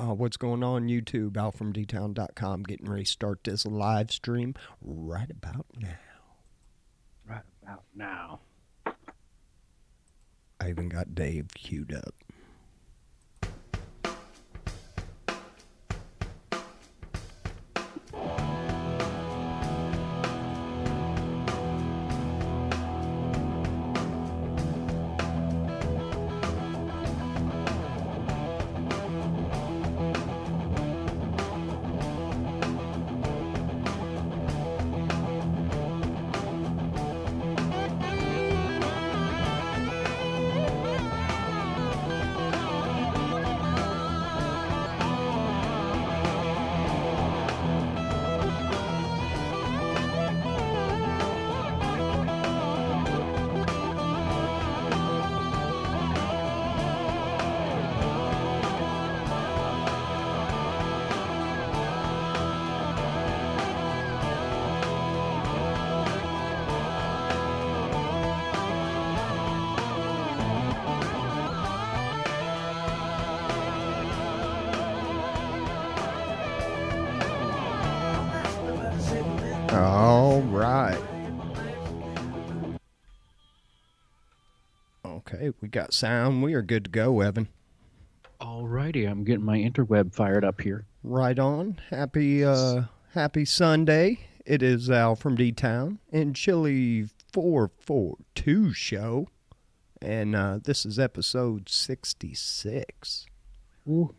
What's going on YouTube? AlfromDtown&Chili442 getting ready to start this live stream right about now. Right about now. I even got Dave queued up. All right. Okay, we got sound. We are good to go, Evan. Alrighty, I'm getting my interweb fired up here. Right on. Happy Sunday. It is Al from D-Town&Chili442 Show. And this is episode 66. Ooh.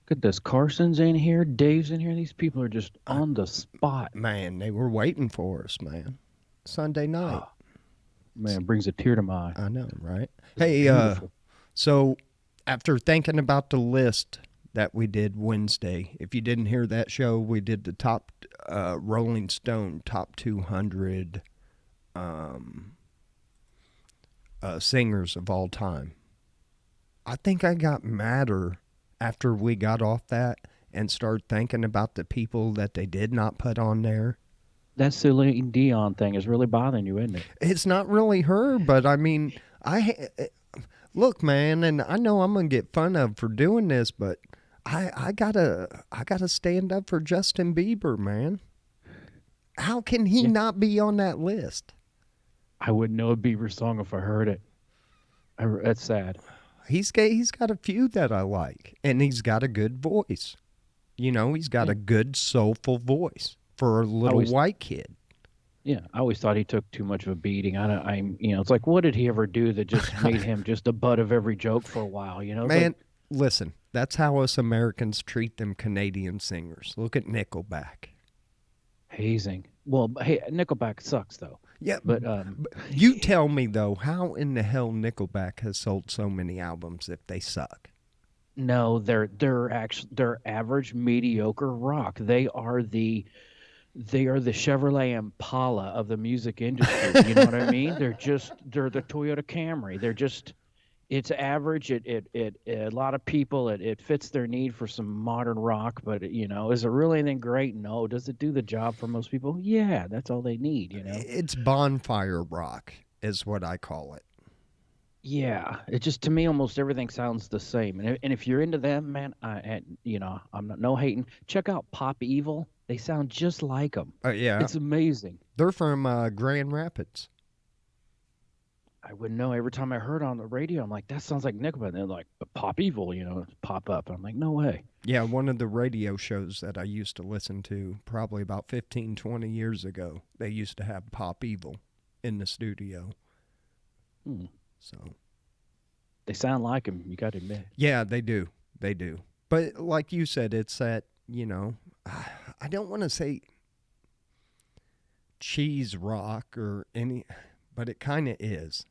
Look at this. Carson's in here. Dave's in here. These people are just on the spot. Man, they were waiting for us, man. Sunday night. Oh, man, it brings a tear to my eye. I know, right? Hey, so after thinking about the list that we did Wednesday, if you didn't hear that show, we did the top Rolling Stone top 200 singers of all time. I think I got madder after we got off that and started thinking about the people that they did not put on there. That Celine Dion thing is really bothering you, isn't it? It's not really her, but I mean, look, man, and I know I'm gonna get fun of for doing this, but I gotta stand up for Justin Bieber, man. How can he not be on that list? I wouldn't know a Bieber song if I heard it. That's sad. He's got a few that I like, and he's got a good voice. You know, he's got a good soulful voice for a little white kid. Yeah, I always thought he took too much of a beating. It's like, what did he ever do that just made him just the butt of every joke for a while? You know, man. Listen, that's how us Americans treat them Canadian singers. Look at Nickelback. Hazing. Well, hey, Nickelback sucks though. Yeah, but you tell me though, how in the hell Nickelback has sold so many albums if they suck? No, they're average, mediocre rock. They are the Chevrolet Impala of the music industry. You know what I mean? They're the Toyota Camry. It's average. It a lot of people, it fits their need for some modern rock, but is it really anything great? No. Does it do the job for most people? Yeah, that's all they need, It's bonfire rock is what I call it. Yeah, it just, to me, almost everything sounds the same. And if you're into them, man, I'm not no hating. Check out Pop Evil. They sound just like them. Yeah. It's amazing. They're from Grand Rapids. I wouldn't know. Every time I heard on the radio, I'm like, that sounds like Nickelback. And they're like, Pop Evil, pop up. I'm like, no way. Yeah, one of the radio shows that I used to listen to probably about 15, 20 years ago, they used to have Pop Evil in the studio. So they sound like him, you got to admit. Yeah, they do. They do. But like you said, it's that, I don't want to say cheese rock or any, but it kind of is.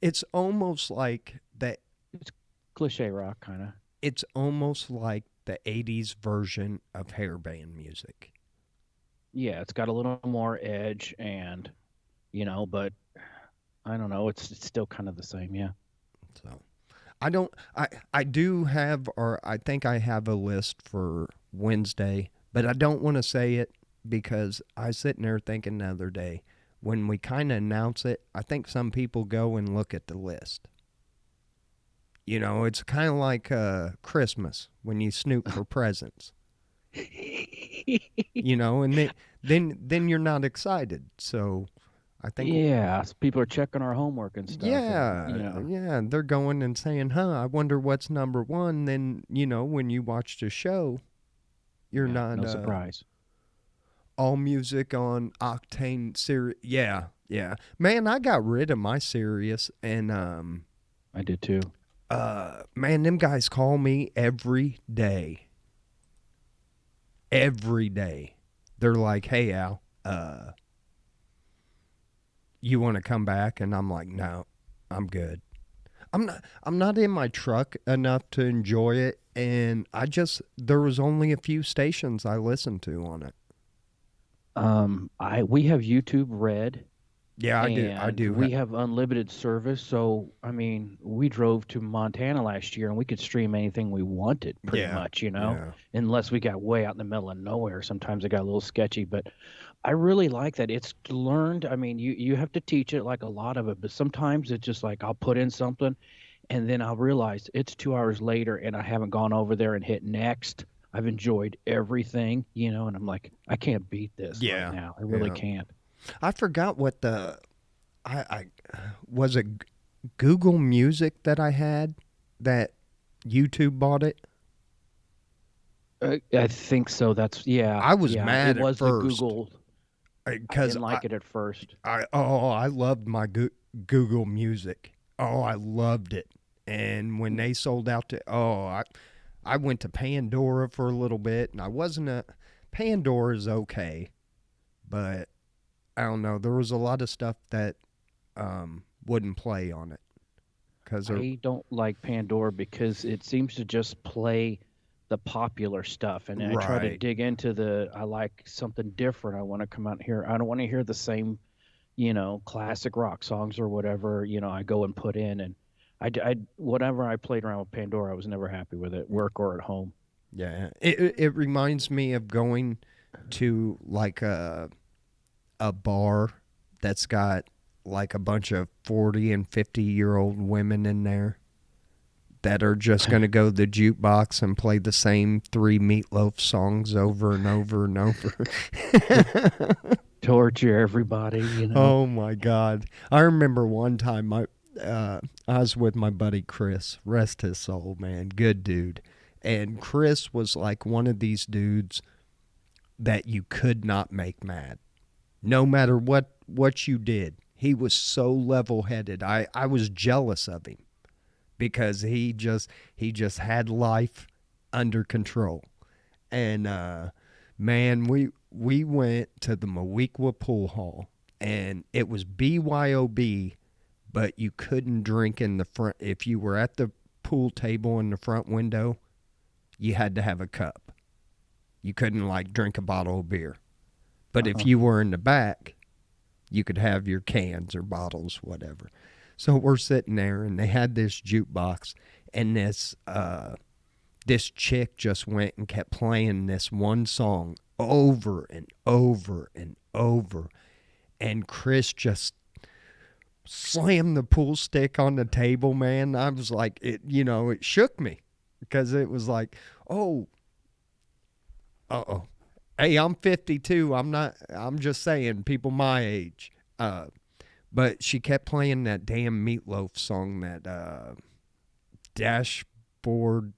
It's almost like that. It's cliche rock, kind of. It's almost like the 80s version of hairband music. Yeah, it's got a little more edge and, but I don't know. It's still kind of the same, yeah. So I do have, or I think I have a list for Wednesday, but I don't want to say it because I was sitting there thinking the other day, when we kind of announce it, I think some people go and look at the list. You know, it's kind of like Christmas when you snoop for presents. You know, and then you're not excited. So I think, Yeah, people are checking our homework and stuff, and yeah, they're going and saying, "Huh, I wonder what's number one." Then when you watch the show, you're yeah, not no surprise. all music on Octane Sirius. Yeah, yeah, man, I got rid of my Sirius, and I did too. man, them guys call me every day. They're like, "Hey, Al, you want to come back?" And I'm like, "No, I'm good. I'm not in my truck enough to enjoy it, and there was only a few stations I listened to on it." I we have YouTube Red, Yeah, I and do. we have unlimited service. So, I mean, we drove to Montana last year and we could stream anything we wanted pretty Yeah, much, yeah. unless we got way out in the middle of nowhere. Sometimes it got a little sketchy, but I really like that. It's learned. I mean, you have to teach it like a lot of it, but sometimes it's just like I'll put in something and then I'll realize it's 2 hours later and I haven't gone over there and hit next. I've enjoyed everything, and I'm like, I can't beat this right Yeah, now. I really yeah. can't. I forgot what I was it Google Music that I had that YouTube bought it. I think so. That's yeah, I was yeah. It mad at was the first Google. I because didn't like it at first. I loved my Google Music. Oh, I loved it. And when they sold out to I went to Pandora for a little bit, and I wasn't a Pandora's okay, but I don't know. There was a lot of stuff that wouldn't play on it because I don't like Pandora because it seems to just play the popular stuff, and I try to right. dig into I like something different. I want to come out here. I don't want to hear the same, classic rock songs or whatever. I go and put in, and whatever I played around with Pandora, I was never happy with it, work or at home. Yeah, it reminds me of going to like a bar that's got like a bunch of 40 and 50-year-old women in there that are just going to go to the jukebox and play the same three Meatloaf songs over and over and over. Torture everybody. Oh my God. I remember one time I was with my buddy Chris, rest his soul, man, good dude. And Chris was like one of these dudes that you could not make mad. No matter what you did. He was so level-headed. I was jealous of him because he just had life under control. And man, we went to the Mowequa Pool Hall, and it was BYOB, but you couldn't drink in the front. If you were at the pool table in the front window, you had to have a cup. You couldn't like drink a bottle of beer. But if Uh-huh. you were in the back, you could have your cans or bottles, whatever. So we're sitting there, and they had this jukebox, and this chick just went and kept playing this one song over and over and over, and Chris just slammed the pool stick on the table. Man, I was like, it shook me because it was like, oh, uh-oh. Hey, I'm 52. I'm just saying, people my age. But she kept playing that damn Meatloaf song, that dashboard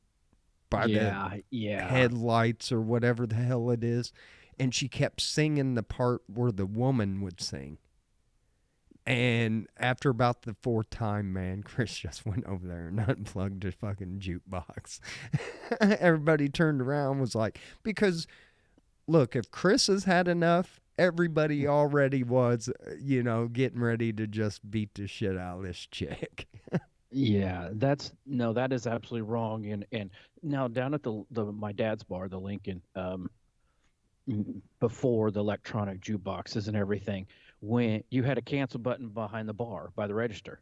by the Yeah, yeah. headlights or whatever the hell it is. And she kept singing the part where the woman would sing. And after about the fourth time, man, Chris just went over there and unplugged the fucking jukebox. Everybody turned around and was like, because look, if Chris has had enough, everybody already was, getting ready to just beat the shit out of this chick. Yeah, that's no, that is absolutely wrong. And now down at the my dad's bar, the Lincoln, before the electronic jukeboxes and everything, when you had a cancel button behind the bar by the register,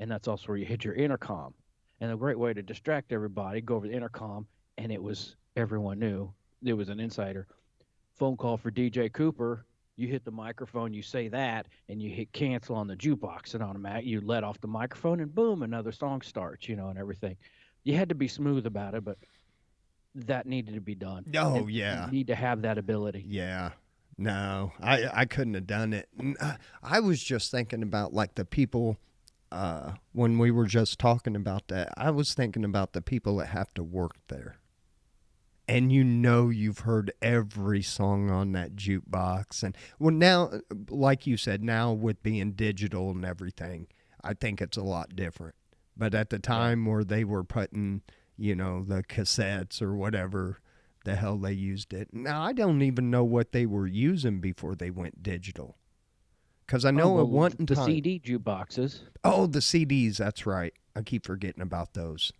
and that's also where you hit your intercom. And a great way to distract everybody, go over the intercom, and everyone knew it was an insider phone call for DJ Cooper. You hit the microphone, you say that, and you hit cancel on the jukebox, and automatic you let off the microphone, and boom, another song starts, and everything. You had to be smooth about it, but that needed to be done. Oh And you yeah, need to have that ability. yeah. No, I couldn't have done it. I was just thinking about like the people when we were just talking about that. I was thinking about the people that have to work there. And you've heard every song on that jukebox. And well, now, like you said, now with being digital and everything, I think it's a lot different. But at the Yeah. time where they were putting, the cassettes or whatever the hell they used it. Now, I don't even know what they were using before they went digital. Because I Oh know at well, one the time, CD jukeboxes. oh, the CDs, that's right. I keep forgetting about those.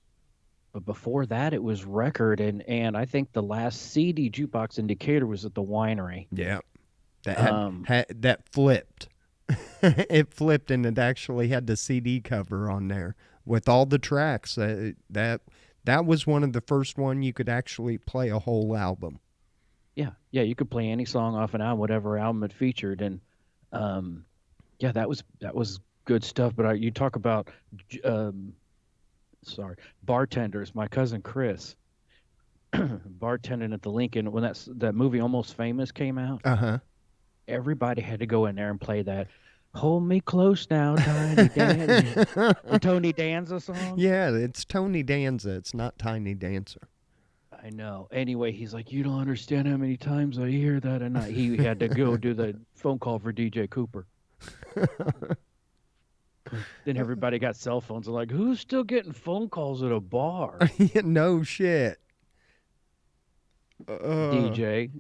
But before that, it was record, and I think the last CD jukebox indicator was at the winery. Yeah. That Um, that flipped. It flipped and it actually had the CD cover on there with all the tracks. That was one of the first one you could actually play a whole album. yeah, yeah, you could play any song off an album, whatever album it featured, and um, yeah, that was good stuff. But you talk about, j- um, sorry, bartenders. My cousin Chris, bartending at the Lincoln when that movie Almost Famous came out. Uh Everybody had to go in there and play that "Hold Me Close Now, Tiny Dan," the huh. Tony Danza song. Yeah, it's Tony Danza. It's not Tiny Dancer. I know. Anyway, he's like, "You don't understand how many times I hear that," and he had to go do the phone call for DJ Cooper. Then everybody got cell phones. They're like, "Who's still getting phone calls at a bar?" No shit. Uh, DJ.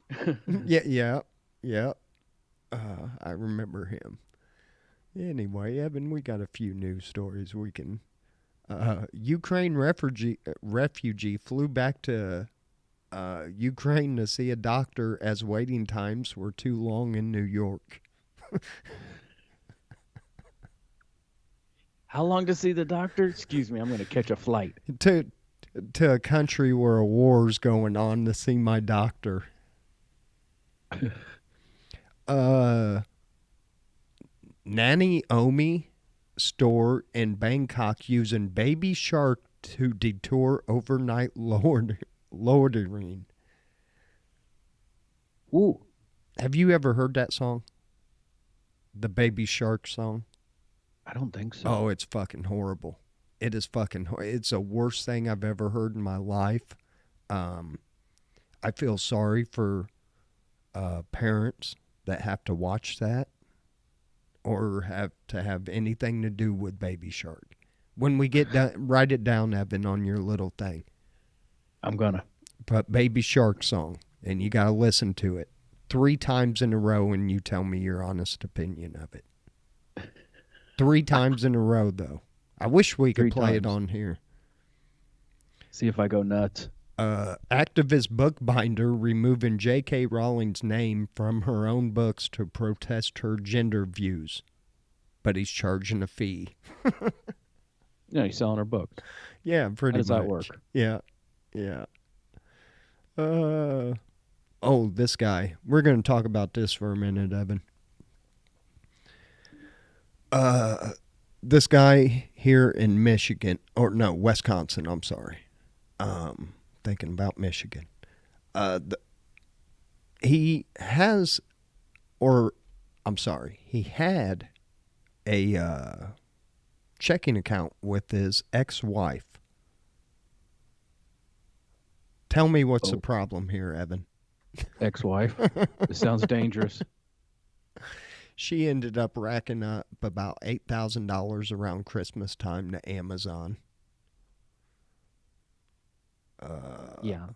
yeah, yeah, yeah. I remember him. Anyway, Evan, we got a few news stories we can. Ukraine refugee flew back to Ukraine to see a doctor as waiting times were too long in New York. How long to see the doctor? Excuse me, I'm going to catch a flight. to to a country where a war's going on to see my doctor. Uh, Nanny Omi store in Bangkok using baby shark to detour overnight loitering. Ooh, Have you ever heard that song? The baby shark song? I don't think so. Oh, it's fucking horrible. It is fucking. It's the worst thing I've ever heard in my life. Um, I feel sorry for parents that have to watch that or have to have anything to do with Baby Shark. When we get done, write it down, Evan, on your little thing. I'm gonna. But Baby Shark song, and you got to listen to it 3 times in a row, and you tell me your honest opinion of it. 3 times in a row, though. I wish we could Three play it times. on here. See if I go nuts. Activist bookbinder removing J.K. Rowling's name from her own books to protest her gender views, but he's charging a fee. Yeah, he's selling her books. Yeah, How pretty does much. that work? Yeah, yeah. Oh, this guy. We're going to talk about this for a minute, Evan. This guy here in Michigan, or no, Wisconsin. I'm sorry. Thinking about Michigan. The, he has, or I'm sorry, he had a checking account with his ex-wife. Tell me what's the Oh, problem here, Evan. ex-wife. This sounds dangerous. She ended up racking up about $8,000 around Christmas time to Amazon. Yeah,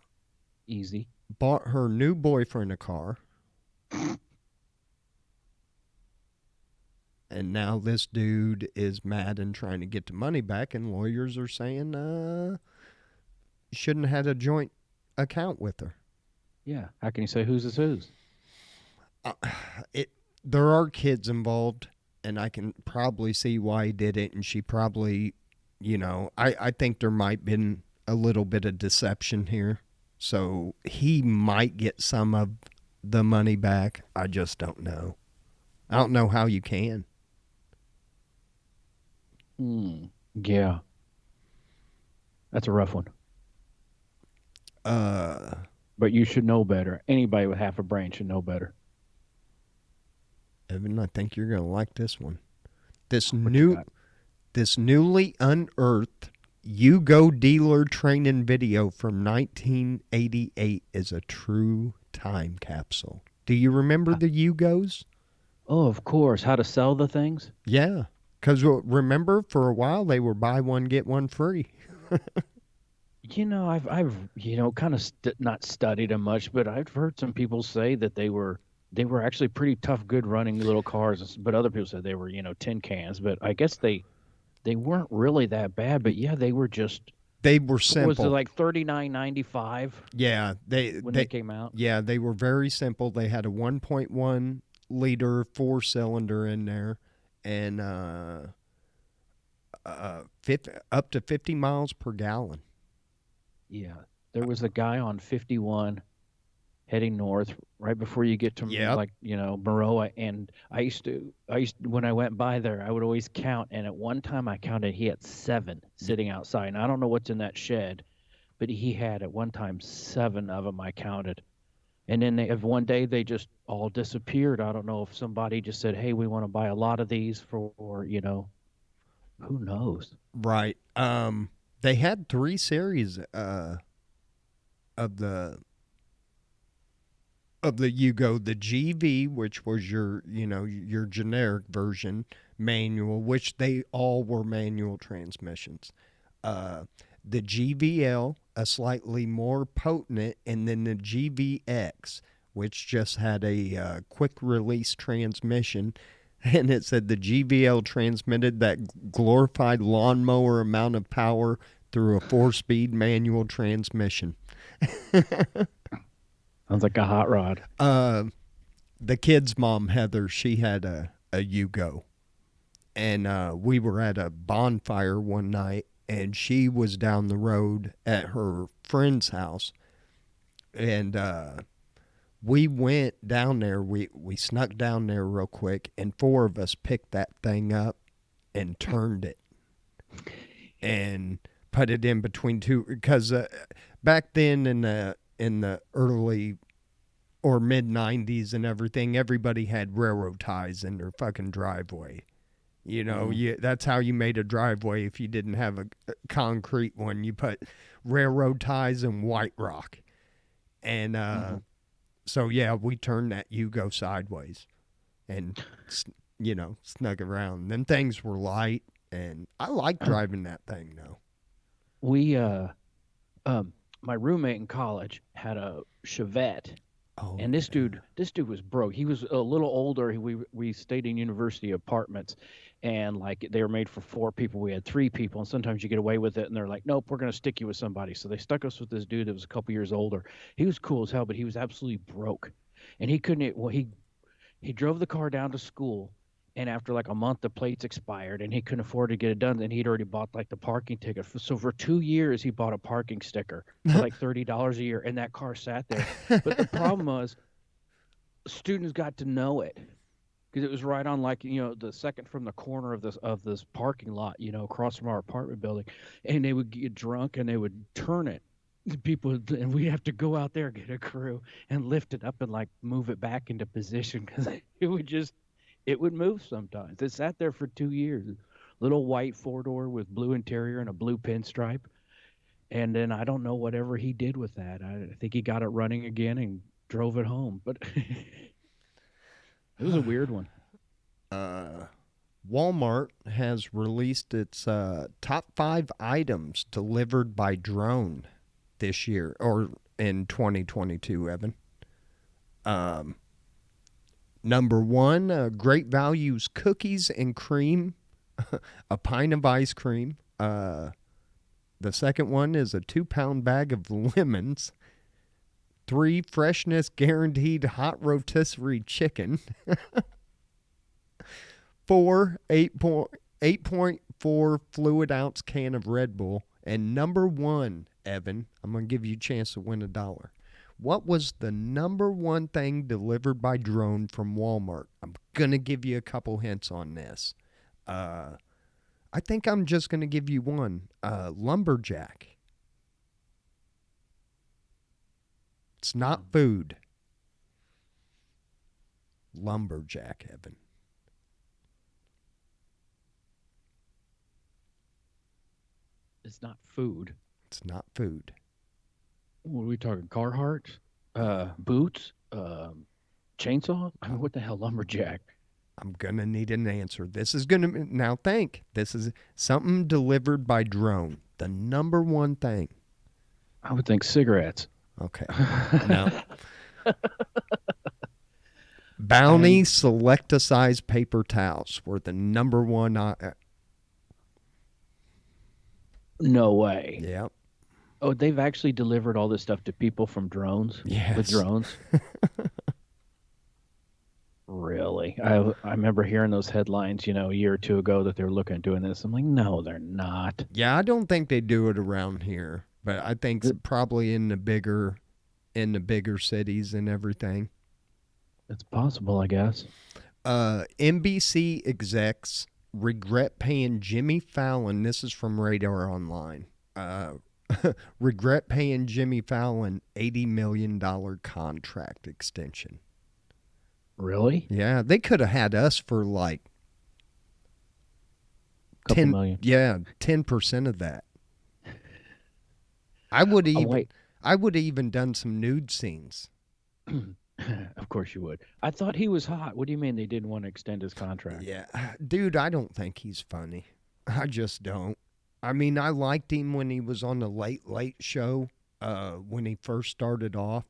easy. Bought her new boyfriend a car, and now this dude is mad and trying to get the money back, and lawyers are saying, you shouldn't have had a joint account with her. Yeah. How can you say whose is whose? Uh, it there are kids involved, and I can probably see why he did it, and she probably, I think there might been a little bit of deception here. So he might get some of the money back. I just don't know. I don't know how you can. Yeah, that's a rough one. Uh, But you should know better. Anybody with half a brain should know better. Evan, I think you're gonna like this one. This What you new, got? this newly unearthed Yugo dealer training video from 1988 is a true time capsule. Do you remember Huh. the Yugos? Oh, of course. How to sell the things? Yeah, because remember for a while they were buy one get one free. I've kind of not studied them much, but I've heard some people say that they were actually pretty tough, good running little cars. But other people said they were, tin cans. But I guess they weren't really that bad. But yeah, they were just They were what was it simple. like 39.95 Yeah, when they came out? yeah, they were very simple. They had a 1.1 liter four cylinder in there, and 50, up to 50 miles per gallon. Yeah, there was a guy on 51 heading north right before you get to Yep. like Maroa, and I used when I went by there I would always count, and at one time I counted he had seven sitting outside, and I don't know what's in that shed, but he had at one time seven of them I counted. And then if one day they just all disappeared. I don't know if somebody just said, hey, we want to buy a lot of these for who knows. Right. They had three series of the Yugo, the GV, which was your generic version manual, which they all were manual transmissions. Uh, the GVL, a slightly more potent, and then the GVX, which just had a quick release transmission. And it said the GVL transmitted that glorified lawnmower amount of power through a 4-speed manual transmission. Sounds like a hot rod. Uh, the kid's mom, Heather, she had a Yugo. And we were at a bonfire one night, and she was down the road at her friend's house. And we went down there. We snuck down there real quick, and four of us picked that thing up and turned it and put it in between two. Because back then in the early or mid 90s and everything, everybody had railroad ties in their fucking driveway. Mm. That's how you made a driveway. If you didn't have a concrete one, you put railroad ties and white rock. And Hmm. so, yeah, we turned that Yugo sideways and, snuck around. Them things were light, and I like driving that thing, though. we um my roommate in college had a Chevette, Oh, and this yeah. dude this dude was broke. He was a little older. We stayed in university apartments, and like they were made for four people. We had three people, and sometimes you get away with it, and they're like, nope, we're going to stick you with somebody. So they stuck us with this dude that was a couple years older. He was cool as hell, but he was absolutely broke, and he couldn't well he drove the car down to school, and after like a month the plates expired and he couldn't afford to get it done, and he'd already bought like the parking ticket. So for 2 years he bought a parking sticker for like $30 a year, and that car sat there. But the problem was students got to know it because it was right on like the second from the corner of this parking lot, across from our apartment building, and they would get drunk and they would turn it. People and we have to go out there, get a crew, and lift it up and like move it back into position because it would move sometimes. It sat there for 2 years. Little white four door with blue interior and a blue pinstripe. And then I don't know whatever he did with that. I think he got it running again and drove it home. But it was a weird one. uh, Walmart has released its top 5 items delivered by drone this year or in 2022, Evan. Um, Number one, Great Values cookies and cream, a pint of ice cream. The second one is a 2 pound bag of lemons. Three, freshness guaranteed hot rotisserie chicken. Four, 8.4 fluid ounce can of Red Bull. And number one, Evan, I'm going to give you a chance to win $1. What was the number one thing delivered by drone from Walmart? I'm going to give you a couple hints on this. I think I'm just going to give you one. Lumberjack. It's not food. Lumberjack, Evan. It's not food. It's not food. What are we talking? Carhartt? Boots? Chainsaw? I mean, what the hell, lumberjack? I'm going to need an answer. This is going to, now think, this is something delivered by drone. The number one thing. I would think cigarettes. Okay. No. Bounty Select-A-Size paper towels were the number one. No way. Yeah. Oh, they've actually delivered all this stuff to people from drones? Yes. With drones? Really? I remember hearing those headlines, a year or two ago that they were looking at doing this. I'm like, no, they're not. Yeah, I don't think they do it around here, but I think probably in the bigger cities and everything. It's possible, I guess. NBC execs regret paying Jimmy Fallon. This is from Radar Online. Regret paying Jimmy Fallon $80 million contract extension. Really? Yeah, they could have had us for like Couple million. Yeah, 10% of that. I would have even done some nude scenes. Of course you would. I thought he was hot. What do you mean they didn't want to extend his contract? Yeah, dude, I don't think he's funny. I just don't. I mean, I liked him when he was on the Late Late Show. When he first started off,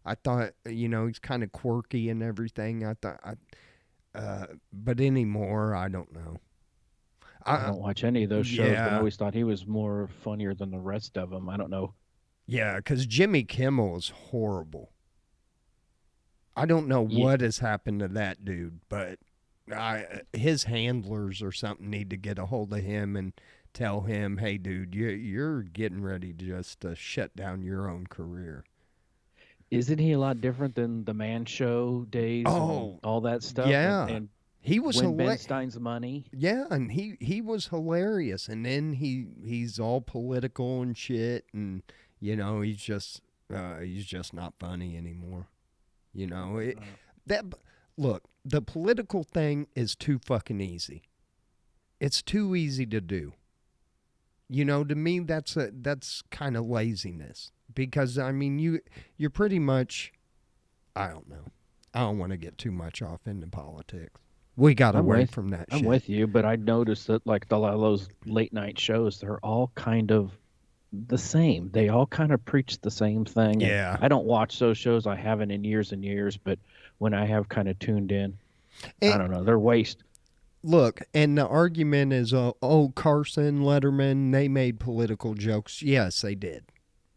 I thought he's kind of quirky and everything. But anymore, I don't know. I don't watch any of those shows, but I always thought he was more funnier than the rest of them. I don't know. Yeah, because Jimmy Kimmel is horrible. I don't know what has happened to that dude, but his handlers or something need to get a hold of him and tell him, hey, dude, you're getting ready just to shut down your own career. Isn't he a lot different than the Man Show days and all that stuff? Yeah. And he was Win Ben Stein's money. Yeah, and he was hilarious. And then he's all political and shit, and he's just not funny anymore. Look, the political thing is too fucking easy. It's too easy to do. To me, that's kind of laziness, because I mean, you're pretty much, I don't know. I don't want to get too much off into politics. We got away from that shit. I'm with you, but I noticed that like a lot of those late night shows, they're all kind of the same. They all kind of preach the same thing. Yeah. I don't watch those shows. I haven't in years and years, but when I have kind of tuned in, I don't know, they're waste. Look, and the argument is, Carson, Letterman, they made political jokes. Yes, they did.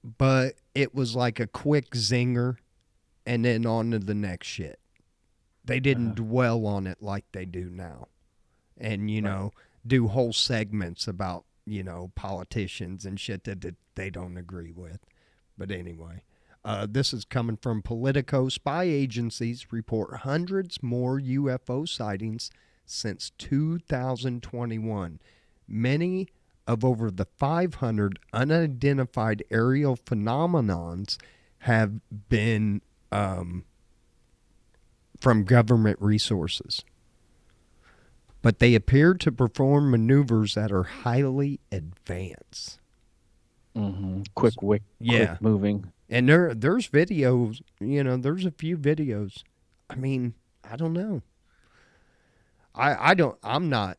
But it was like a quick zinger and then on to the next shit. They didn't dwell on it like they do now. And, do whole segments about, politicians and shit that they don't agree with. But anyway, this is coming from Politico. Spy agencies report hundreds more UFO sightings since 2021. Many of over the 500 unidentified aerial phenomenons have been from government resources. But they appear to perform maneuvers that are highly advanced. Mm-hmm. Quick moving. And there's videos, there's a few videos. I mean, I don't know. I'm not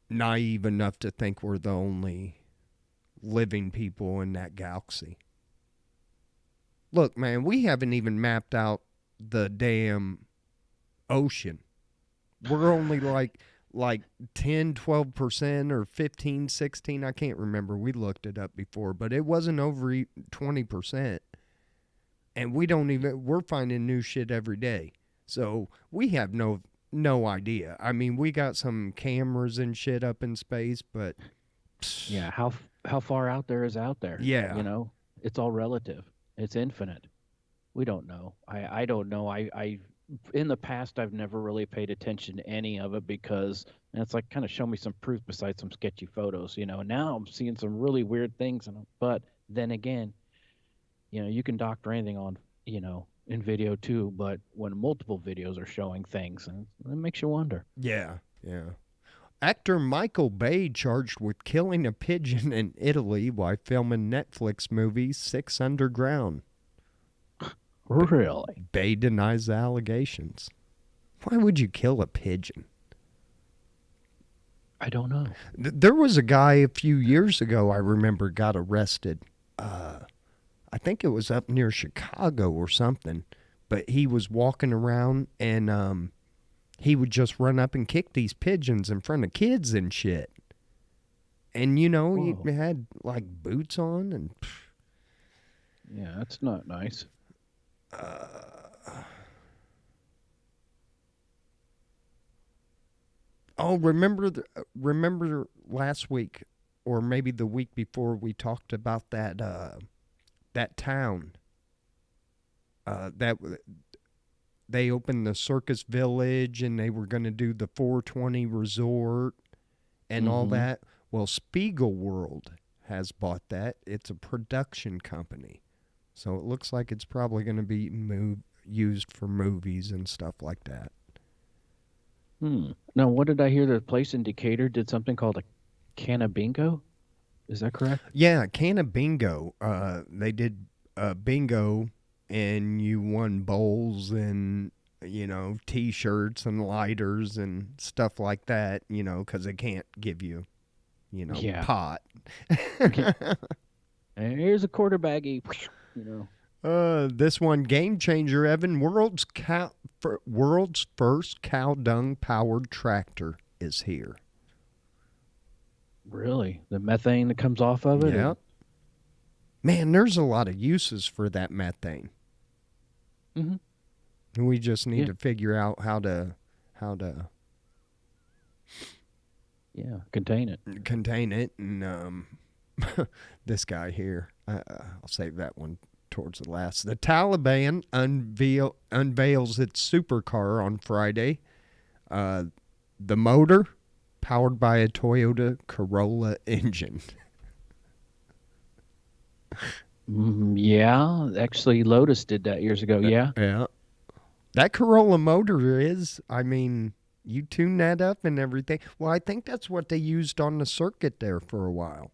naive enough to think we're the only living people in that galaxy. Look, man, we haven't even mapped out the damn ocean. We're only like 10, 12% or 15, 16. I can't remember. We looked it up before, but it wasn't over 20%. And we're finding new shit every day. So we have no idea. I mean, we got some cameras and shit up in space, but yeah, how far out there is out there? Yeah. It's all relative. It's infinite. We don't know. I don't know. I in the past I've never really paid attention to any of it because it's like kind of show me some proof besides some sketchy photos, you know. And now I'm seeing some really weird things in them. But then again, you can doctor anything on, in video too, but when multiple videos are showing things, and it makes you wonder. Yeah, yeah. Actor Michael Bay charged with killing a pigeon in Italy while filming Netflix movie Six Underground. B- Really? Bay denies the allegations. Why would you kill a pigeon? I don't know. There was a guy a few years ago I remember got arrested. I think it was up near Chicago or something. But he was walking around and he would just run up and kick these pigeons in front of kids and shit. And he Whoa. had like boots on and. Yeah, that's not nice. Oh, remember last week, or maybe the week before, we talked about that town that they opened the Circus Village and they were going to do the 420 Resort and all Mm-hmm. that. Well, Spiegel World has bought that. It's a production company, so it looks like it's probably going to be used for movies and stuff like that. Now, what did I hear? The place in Decatur did something called a Canna Bingo. Is that correct? Yeah, Can of Bingo. They did bingo, and you won bowls and T-shirts and lighters and stuff like that. Because they can't give you Yeah. pot. Okay. And here's a quarter baggie. You know. This one, Game Changer, Evan. World's first cow dung powered tractor is here. Really? The methane that comes off of it? Yeah, man. There's a lot of uses for that methane. Mm-hmm. We just need Yeah. to figure out how to Contain it. contain it. And this guy here, I'll save that one towards the last. The Taliban unveils its supercar on Friday. Uh, the motor powered by a Toyota Corolla engine. Yeah. Actually, Lotus did that years ago. Yeah. Yeah, that Corolla motor is. I mean, you tune that up and everything. Well, I think that's what they used on the circuit there for a while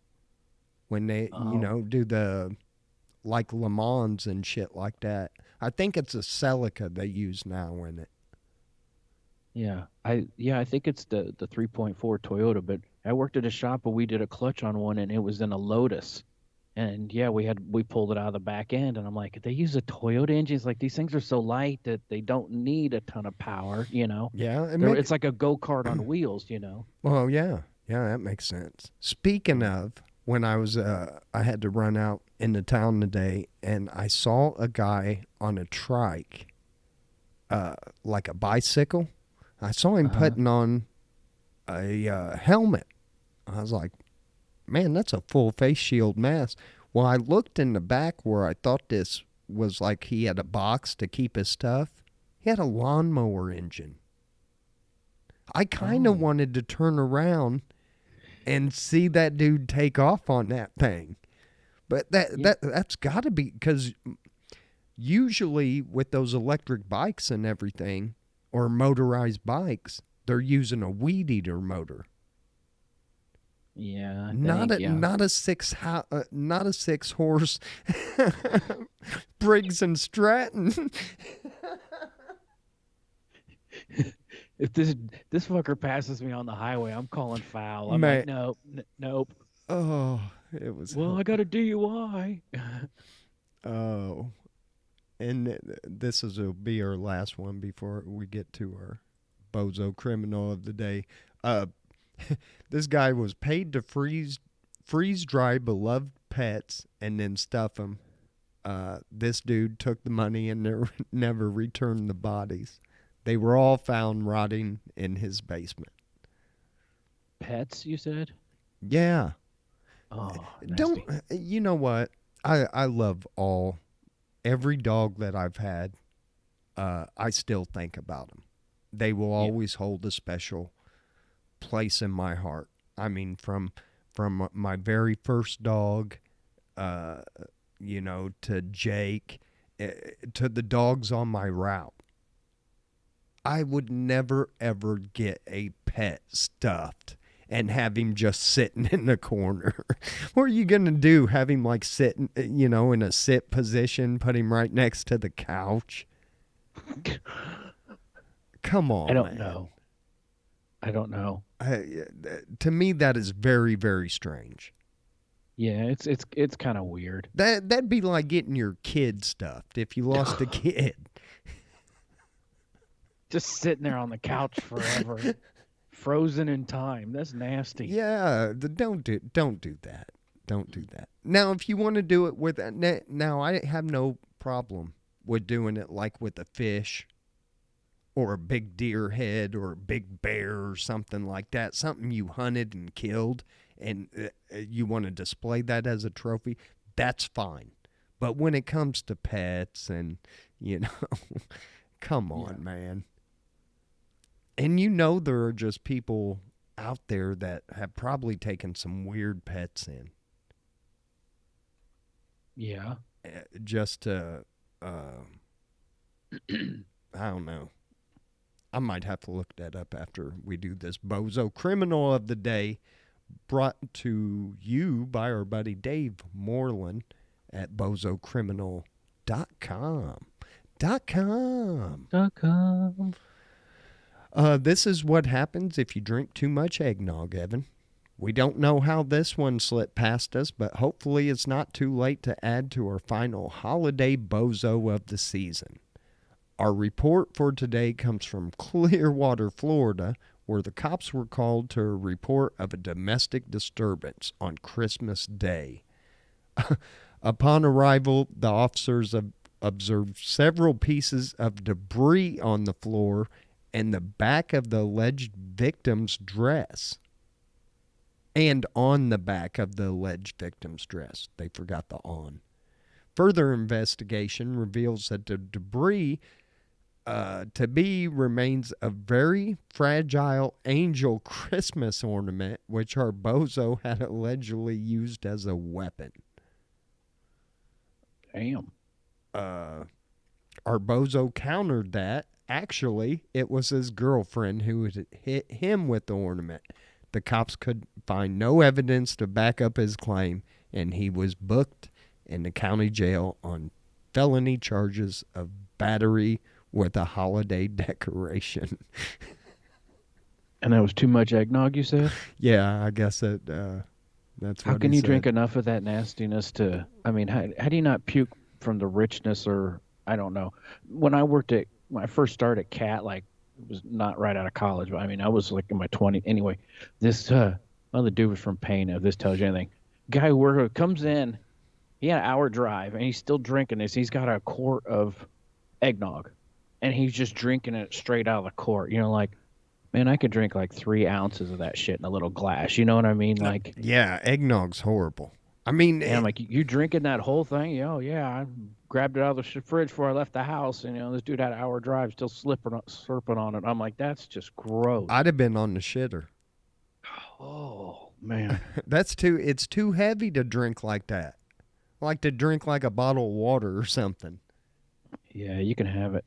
when they, Oh, do the like Le Mans and shit like that. I think it's a Celica they use now in it. yeah. I think it's the 3.4 Toyota, but I worked at a shop and we did a clutch on one and it was in a Lotus. And yeah, we pulled it out of the back end and I'm like, they use a Toyota engine. It's like these things are so light that they don't need a ton of power. Yeah, and They're maybe. it's like a go-kart on wheels. Well, yeah, yeah, that makes sense. Speaking Yeah. of, when I had to run out into town today, and I saw a guy on a trike, like a bicycle. I saw him Uh-huh. putting on a helmet. I was like, man, that's a full face shield mask. Well, I looked in the back where I thought this was like he had a box to keep his stuff. He had a lawnmower engine. I kind of Oh, wanted to turn around and see that dude take off on that thing. But that yeah. that that's got to be because usually with those electric bikes and everything or motorized bikes, they're using a weed eater motor. Yeah, I Not think, a yeah. not a not a 6 horse Briggs and Stratton. If this fucker passes me on the highway, I'm calling foul. I'm like, Man, nope, nope. oh, it was Well, I got a DUI. oh, and this is will be our last one before we get to our bozo criminal of the day. Uh, this guy was paid to freeze dry beloved pets and then stuff them. This dude took the money and never returned the bodies. They were all found rotting in his basement. Pets, you said? Yeah, Oh, don't nasty. you know what? I love all. every dog that I've had, I still think about them. They will Yeah. always hold a special place in my heart. I mean, from my very first dog, uh, to Jake, to the dogs on my route. I would never ever get a pet stuffed and have him just sitting in the corner. What are you gonna do? Have him like sitting, in a sit position, put him right next to the couch? Come I on, don't man. know. I don't know. To me, that is very, very strange. Yeah, it's kind of weird. That'd be like getting your kid stuffed if you lost a kid. Just sitting there on the couch forever, frozen in time. That's nasty. Yeah, don't do that. Don't do that. Now, if you want to do it with now, I have no problem with doing it like with a fish or a big deer head or a big bear or something like that. Something you hunted and killed, and you want to display that as a trophy. That's fine. But when it comes to pets and you know, come Yeah. on, man. And there are just people out there that have probably taken some weird pets in Yeah. just to, I don't know. I might have to look that up after we do this Bozo Criminal of the Day, brought to you by our buddy Dave Moreland at bozocriminal.com. .com. .com. This is what happens if you drink too much eggnog, Evan. We don't know how this one slipped past us, but hopefully it's not too late to add to our final holiday bozo of the season. Our report for today comes from Clearwater, Florida, where the cops were called to a report of a domestic disturbance on Christmas Day. Upon arrival, the officers observed several pieces of debris on the floor and the back of the alleged victim's dress. And on the back of the alleged victim's dress. They forgot the on. Further investigation reveals that the debris remains a very fragile angel Christmas ornament, which our bozo had allegedly used as a weapon. Damn. Our bozo countered that. Actually, it was his girlfriend who had hit him with the ornament. The cops could find no evidence to back up his claim, and he was booked in the county jail on felony charges of battery with a holiday decoration. And that was too much eggnog, you said? Yeah, I guess that's How what can he you drink said. enough of that nastiness to, I mean, how do you not puke from the richness or, I don't know. When I first started at Cat, like, it was not right out of college, but I mean, I was like in my 20s. Anyway, well, the dude was from Payne, if this tells you anything. Guy who comes in, he had an hour drive, and he's still drinking this. He's got a quart of eggnog, and he's just drinking it straight out of the quart. Like, man, I could drink like 3 ounces of that shit in a little glass. You know what I mean? Like, Yeah, eggnog's horrible. I mean, and I'm like, you drinking that whole thing? Oh, yeah. I grabbed it out of the fridge before I left the house. And, this dude had an hour drive still slurping on it. I'm like, that's just gross. I'd have been on the shitter. Oh, man. It's too heavy to drink like that. Like to drink like a bottle of water or something. Yeah, you can have it.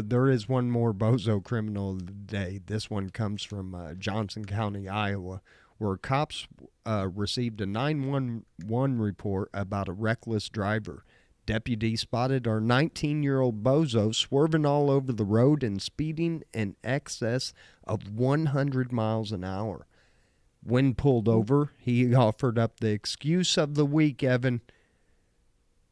There is one more bozo criminal of the day. This one comes from Johnson County, Iowa, where cops received a 911 report about a reckless driver. Deputies spotted our 19-year-old bozo swerving all over the road and speeding in excess of 100 miles an hour. When pulled over, he offered up the excuse of the week, Evan.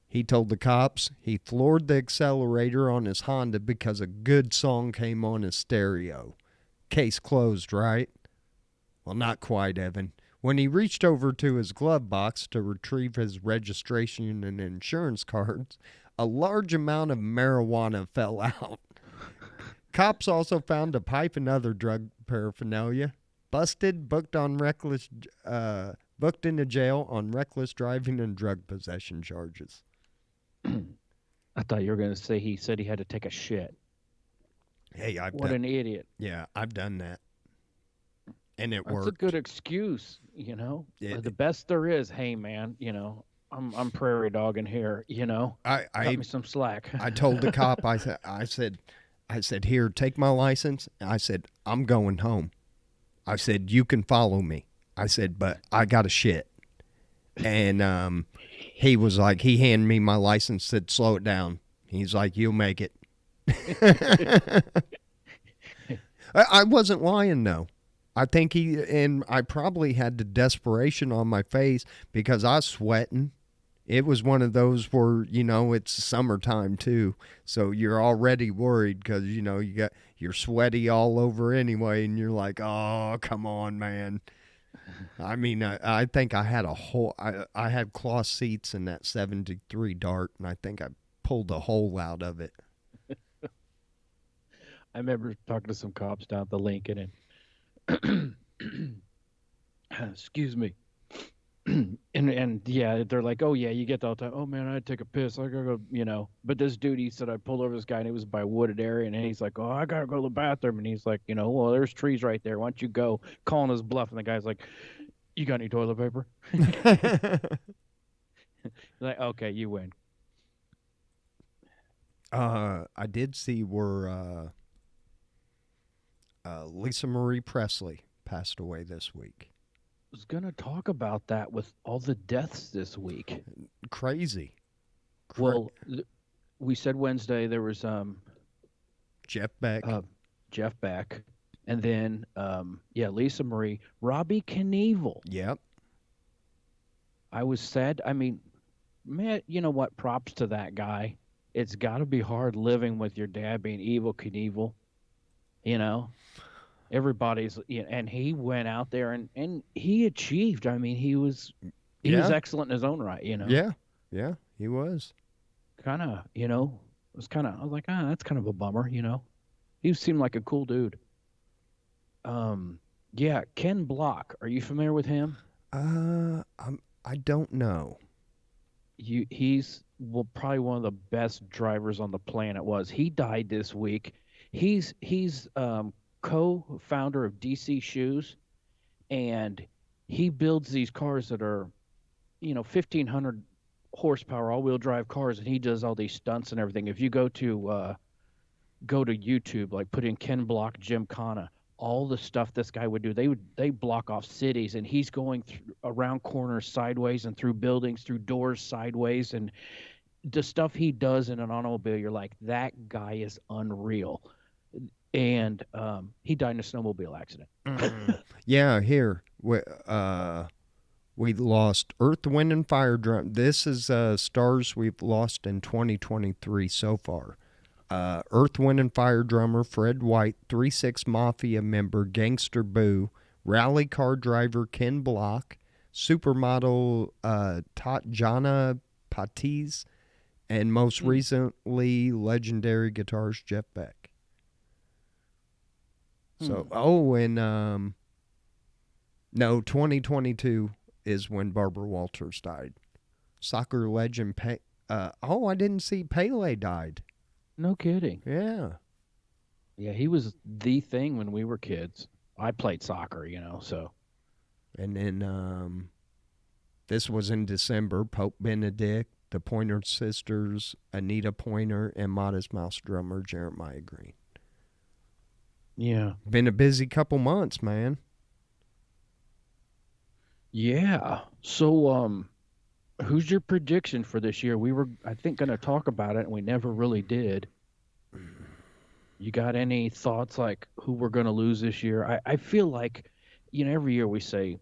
He told the cops he floored the accelerator on his Honda because a good song came on his stereo. Case closed, right? Well, not quite, Evan. When he reached over to his glove box to retrieve his registration and insurance cards, a large amount of marijuana fell out. Cops also found a pipe and other drug paraphernalia. Busted, booked into jail on reckless driving and drug possession charges. I thought you were going to say he said he had to take a shit. Hey, I've What done. an idiot. Yeah, I've done that, and it That's a good worked. excuse, you know. The It. best there is, hey man, I'm prairie dogging here, I. cut I. me some slack. I told the cop. I said, here, take my license. I said, I'm going home. I said, you can follow me. I said, but I got a shit. And he was like, he handed me my license, said, slow it down. He's like, you'll make it. I wasn't lying though. I think and I probably had the desperation on my face because I was sweating. It was one of those where, it's summertime too. So you're already worried because, you're sweaty all over anyway. And you're like, oh, come on, man. I mean, I think I had I had cloth seats in that 73 Dart, and I think I pulled a hole out of it. I remember talking to some cops down at the Lincoln and excuse me. and yeah, they're like, oh yeah, you get the all the time. Oh man, I had to take a piss. I gotta go. But this dude, he said I pulled over this guy and it was by a wooded area, and he's like, oh, I gotta go to the bathroom, and he's like, well, there's trees right there. Why don't you go? Calling his bluff, and the guy's like, you got any toilet paper? Like, okay, you win. I did see where Lisa Marie Presley passed away this week. I was gonna talk about that with all the deaths this week. Crazy. Well, we said Wednesday there was Jeff Beck. Jeff Beck, and then yeah, Lisa Marie, Robbie Knievel. Yep. I was sad. I mean, man, you know what? Props to that guy. It's got to be hard living with your dad being evil Knievel. You know, everybody's, and he went out there and he achieved. I mean, he was Yeah. excellent in his own right. Yeah. Yeah. He was. Kind of, it was kind of. I was like, that's kind of a bummer. He seemed like a cool dude. Yeah, Ken Block. Are you familiar with him? I don't know. He's well probably one of the best drivers on the planet. He died this week. He's co-founder of DC Shoes, and he builds these cars that are 1,500 horsepower all-wheel drive cars, and he does all these stunts and everything. If you go to YouTube, like put in Ken Block Gymkhana, all the stuff this guy would do, they block off cities, and he's going around corners sideways and through buildings, through doors sideways, and the stuff he does in an automobile, you're like, that guy is unreal. And he died in a snowmobile accident. Yeah, here we lost Earth, Wind, and Fire drum. This is stars we've lost in 2023 so far. Earth, Wind, and Fire drummer Fred White, 3-6 Mafia member Gangster Boo, rally car driver Ken Block, supermodel Tatjana Patiz, and most recently legendary guitarist Jeff Beck. So, and no, 2022 is when Barbara Walters died. Soccer legend I didn't see Pele died. No kidding. Yeah. Yeah, he was the thing when we were kids. I played soccer, so. And then this was in December. Pope Benedict, the Pointer Sisters, Anita Pointer, and Modest Mouse drummer Jeremiah Green. Yeah. Been a busy couple months, man. Yeah. So, who's your prediction for this year? We were, I think, going to talk about it, and we never really did. You got any thoughts like who we're going to lose this year? I feel like, every year we say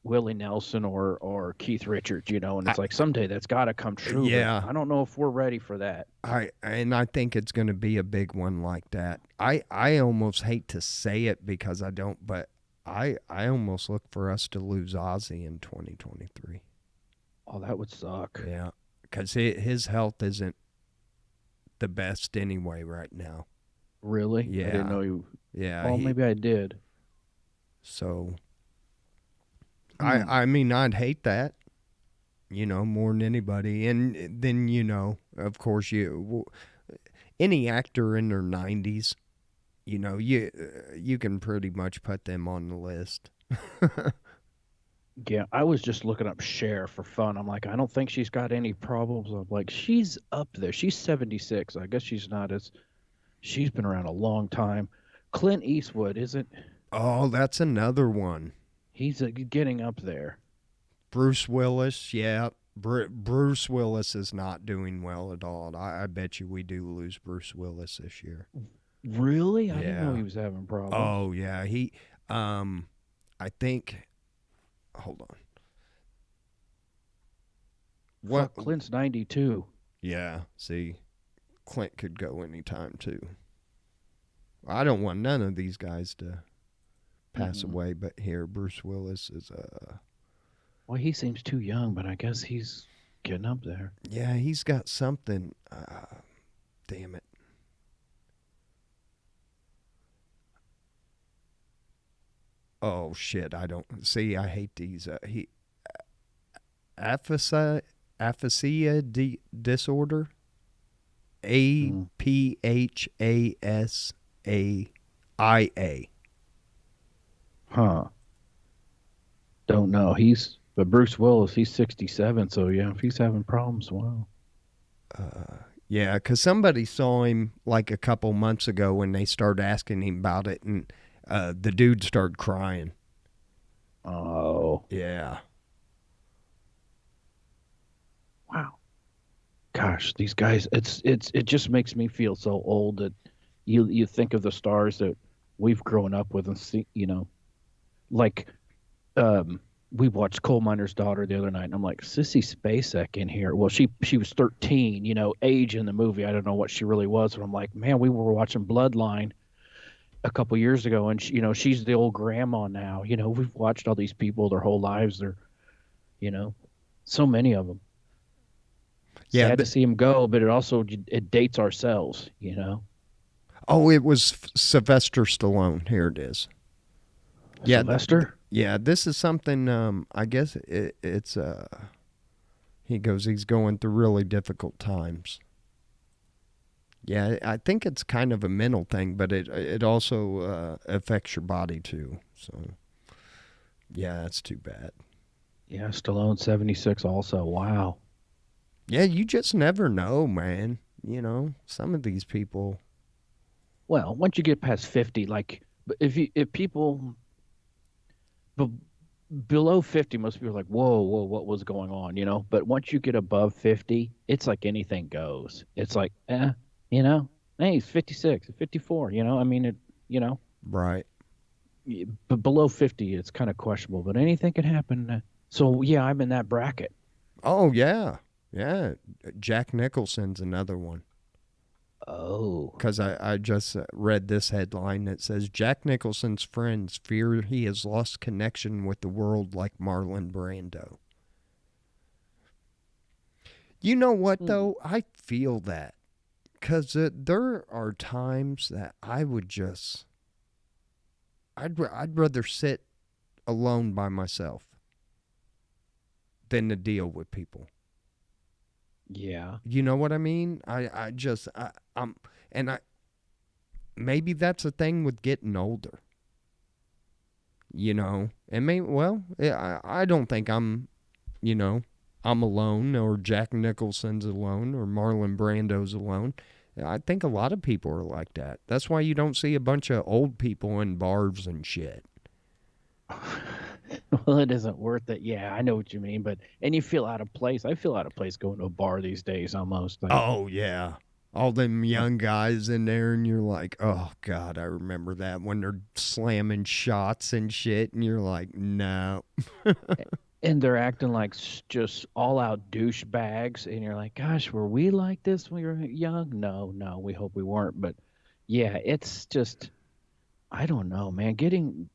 Willie Nelson or Keith Richards, and it's like someday that's got to come true. Yeah. I don't know if we're ready for that. I think it's going to be a big one like that. I almost hate to say it because I don't, but I almost look for us to lose Ozzy in 2023. Oh, that would suck. Yeah, because his health isn't the best anyway right now. Really? Yeah. I didn't know you. Yeah. Well, maybe I did. So, I mean, I'd hate that. more than anybody. And then, of course, any actor in their 90s, you can pretty much put them on the list. Yeah, I was just looking up Cher for fun. I'm like, I don't think she's got any problems. I'm like, she's up there. She's 76. I guess she's not as. She's been around a long time. Clint Eastwood isn't. Oh, that's another one. He's getting up there. Bruce Willis, yeah. Bruce Willis is not doing well at all. I bet you we do lose Bruce Willis this year. Really? I didn't know Yeah. he was having problems. Oh, yeah. I think, hold on. What? Fuck, Clint's 92. Yeah, see, Clint could go anytime, too. I don't want none of these guys to pass away, but here, Bruce Willis is, Well, he seems too young, but I guess he's getting up there. yeah, he's got something. Damn it. Oh shit! I don't see. I hate these. Aphasia disorder. APHASAIA. Huh. Don't know. But Bruce Willis, he's 67, so yeah, if he's having problems, wow. Yeah, because somebody saw him like a couple months ago when they started asking him about it, and the dude started crying. Oh, Yeah. wow. Gosh, these guys, it just makes me feel so old that you think of the stars that we've grown up with and see, like we watched Coal Miner's Daughter the other night, and I'm like, Sissy Spacek in here. Well, she was 13, age in the movie. I don't know what she really was, but I'm like, man, we were watching Bloodline a couple years ago, and she's the old grandma now. We've watched all these people their whole lives. They're, so many of them. Yeah. Sad to see them go, but it dates ourselves. Oh, it was Sylvester Stallone. Here it is. Yeah. Sylvester. Yeah, this is something. I guess it's. He's going through really difficult times. Yeah, I think it's kind of a mental thing, but it also affects your body too. So, yeah, it's too bad. Yeah, Stallone 76 also. Wow. Yeah, you just never know, man. Some of these people. Well, once you get past 50, like if people below 50, most people are like, whoa, what was going on? But once you get above 50, it's like anything goes. It's like, hey, he's 56, 54, I mean, Right. but below 50, it's kind of questionable, but anything can happen. So, yeah, I'm in that bracket. Oh, yeah. Yeah. Jack Nicholson's another one. Oh. Because I just read this headline that says Jack Nicholson's friends fear he has lost connection with the world like Marlon Brando. You know what, though? I feel that. Because there are times that I would just... I'd rather sit alone by myself than to deal with people. Yeah. You know what I mean? Maybe that's a thing with getting older. I don't think I'm alone, or Jack Nicholson's alone, or Marlon Brando's alone. I think a lot of people are like that. That's why you don't see a bunch of old people in bars and shit. Well, it isn't worth it. Yeah, I know what you mean, and you feel out of place. I feel out of place going to a bar these days almost. Oh, yeah. All them young guys in there, and you're like, oh, God, I remember that when they're slamming shots and shit, and you're like, no. And they're acting like just all-out douchebags, and you're like, gosh, were we like this when we were young? No, we hope we weren't. But, yeah, it's just, I don't know, man. Getting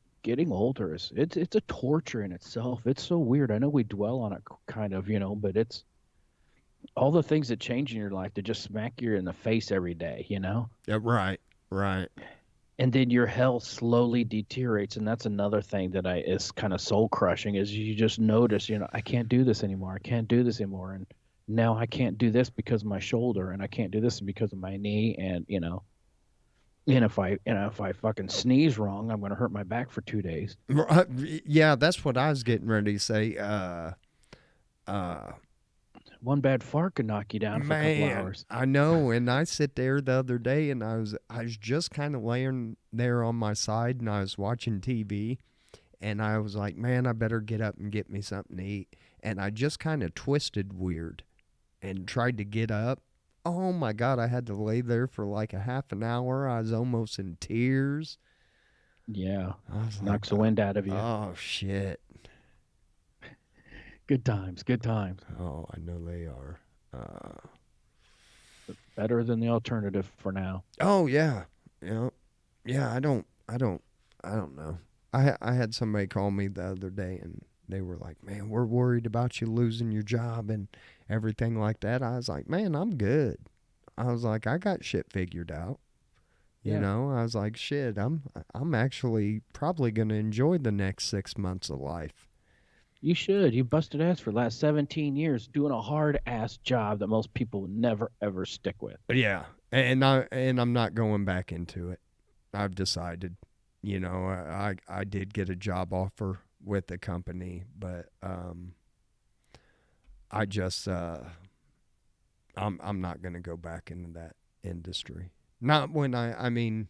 older it's a torture in itself. It's so weird. I know we dwell on it kind of, but it's all the things that change in your life that just smack you in the face every day. Yeah, right. and then your health slowly deteriorates, and that's another thing that I is kind of soul crushing is you just notice, I can't do this anymore, I can't do this anymore, and now I can't do this because of my shoulder, and I can't do this because of my knee, and if I fucking sneeze wrong, I'm going to hurt my back for 2 days. Yeah, that's what I was getting ready to say. Uh, One bad fart could knock you down for a couple Man, hours. I know. And I sit there the other day, and I was just kind of laying there on my side, and I was watching TV, and I was like, man, I better get up and get me something to eat. And I just kind of twisted weird and tried to get up. Oh my God, I had to lay there for like a half an hour. I was almost in tears. Yeah, I was like, knocks the wind out of you. oh shit. Good times, good times. Oh, I know they are. Uh, Better than the alternative for now. oh yeah, yeah, yeah. I don't know. I had somebody call me the other day, and they were like, "Man, we're worried about you losing your job and everything like that." I was like, "Man, I'm good." I was like, "I got shit figured out." You Yeah, know, I was like, "Shit, I'm actually probably gonna enjoy the next 6 months of life." you should. You busted ass for the last 17 years doing a hard ass job that most people would never ever stick with. Yeah, and I'm not going back into it. I've decided. You know, I did get a job offer with the company, but I just I'm not going to go back into that industry. Not when I mean,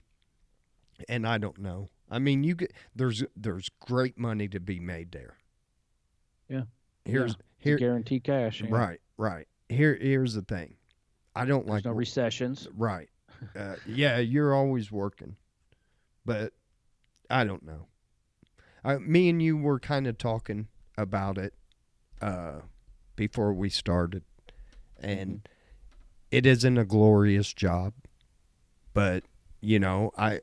and I don't know. I mean, you get there's great money to be made there. Yeah, yeah. Here's It's a here guaranteed cash. Yeah. right. Here's the thing. I don't There's like no recessions. right. Yeah, you're always working, but I don't know. Me and you were kind of talking about it uh, before we started, Hmm. and it isn't a glorious job, but you know, I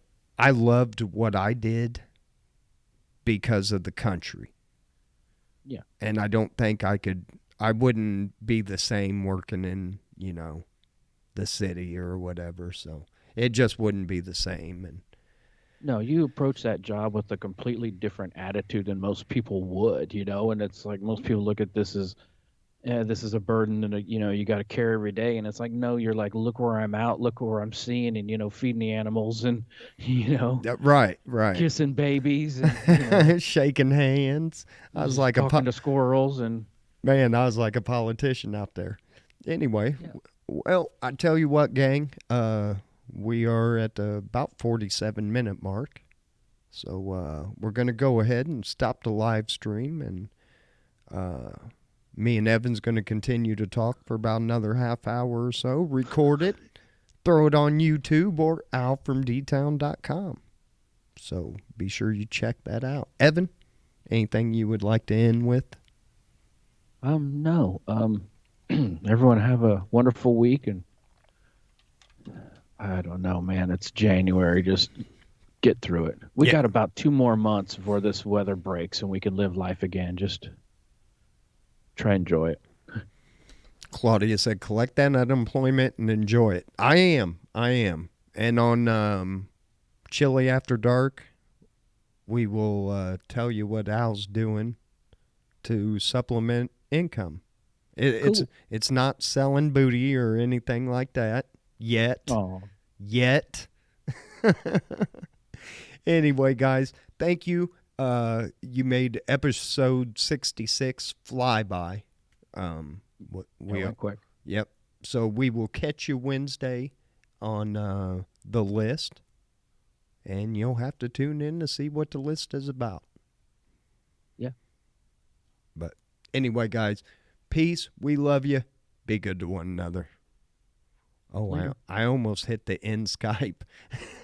loved what I did because of the country, Yeah. and I don't think I wouldn't be the same working in the city or whatever. So it just wouldn't be the same, and No, you approach that job with a completely different attitude than most people would, and it's like most people look at this as, yeah, this is a burden and you got to carry every day. And it's like, no, you're like, look where I'm out, look where I'm seeing, and feeding the animals and right, kissing babies and shaking hands. I was just like talking to squirrels and man, I was like a politician out there. Anyway, yeah. well, I tell you what, gang, we are at about 47-minute mark. So we're going to go ahead and stop the live stream, and me and Evan's going to continue to talk for about another half hour or so, record it, throw it on YouTube or AlfromDtown.com. So be sure you check that out. Evan, anything you would like to end with? No. Everyone have a wonderful week, and I don't know, man. It's January. Just get through it. We Yeah. got about 2 more months before this weather breaks, and we can live life again. Just try and enjoy it. Claudia said, collect that unemployment and enjoy it. I am. I am. And on Chili After Dark, we will tell you what Al's doing to supplement income. It's Cool. it's not selling booty or anything like that yet. Oh, Yet. Anyway, guys, thank you. You made episode 66 flyby. We went quick. Yep. So we will catch you Wednesday on the list, and you'll have to tune in to see what the list is about. Yeah. But anyway, guys, peace. We love you. Be good to one another. Oh, I almost hit the end Skype.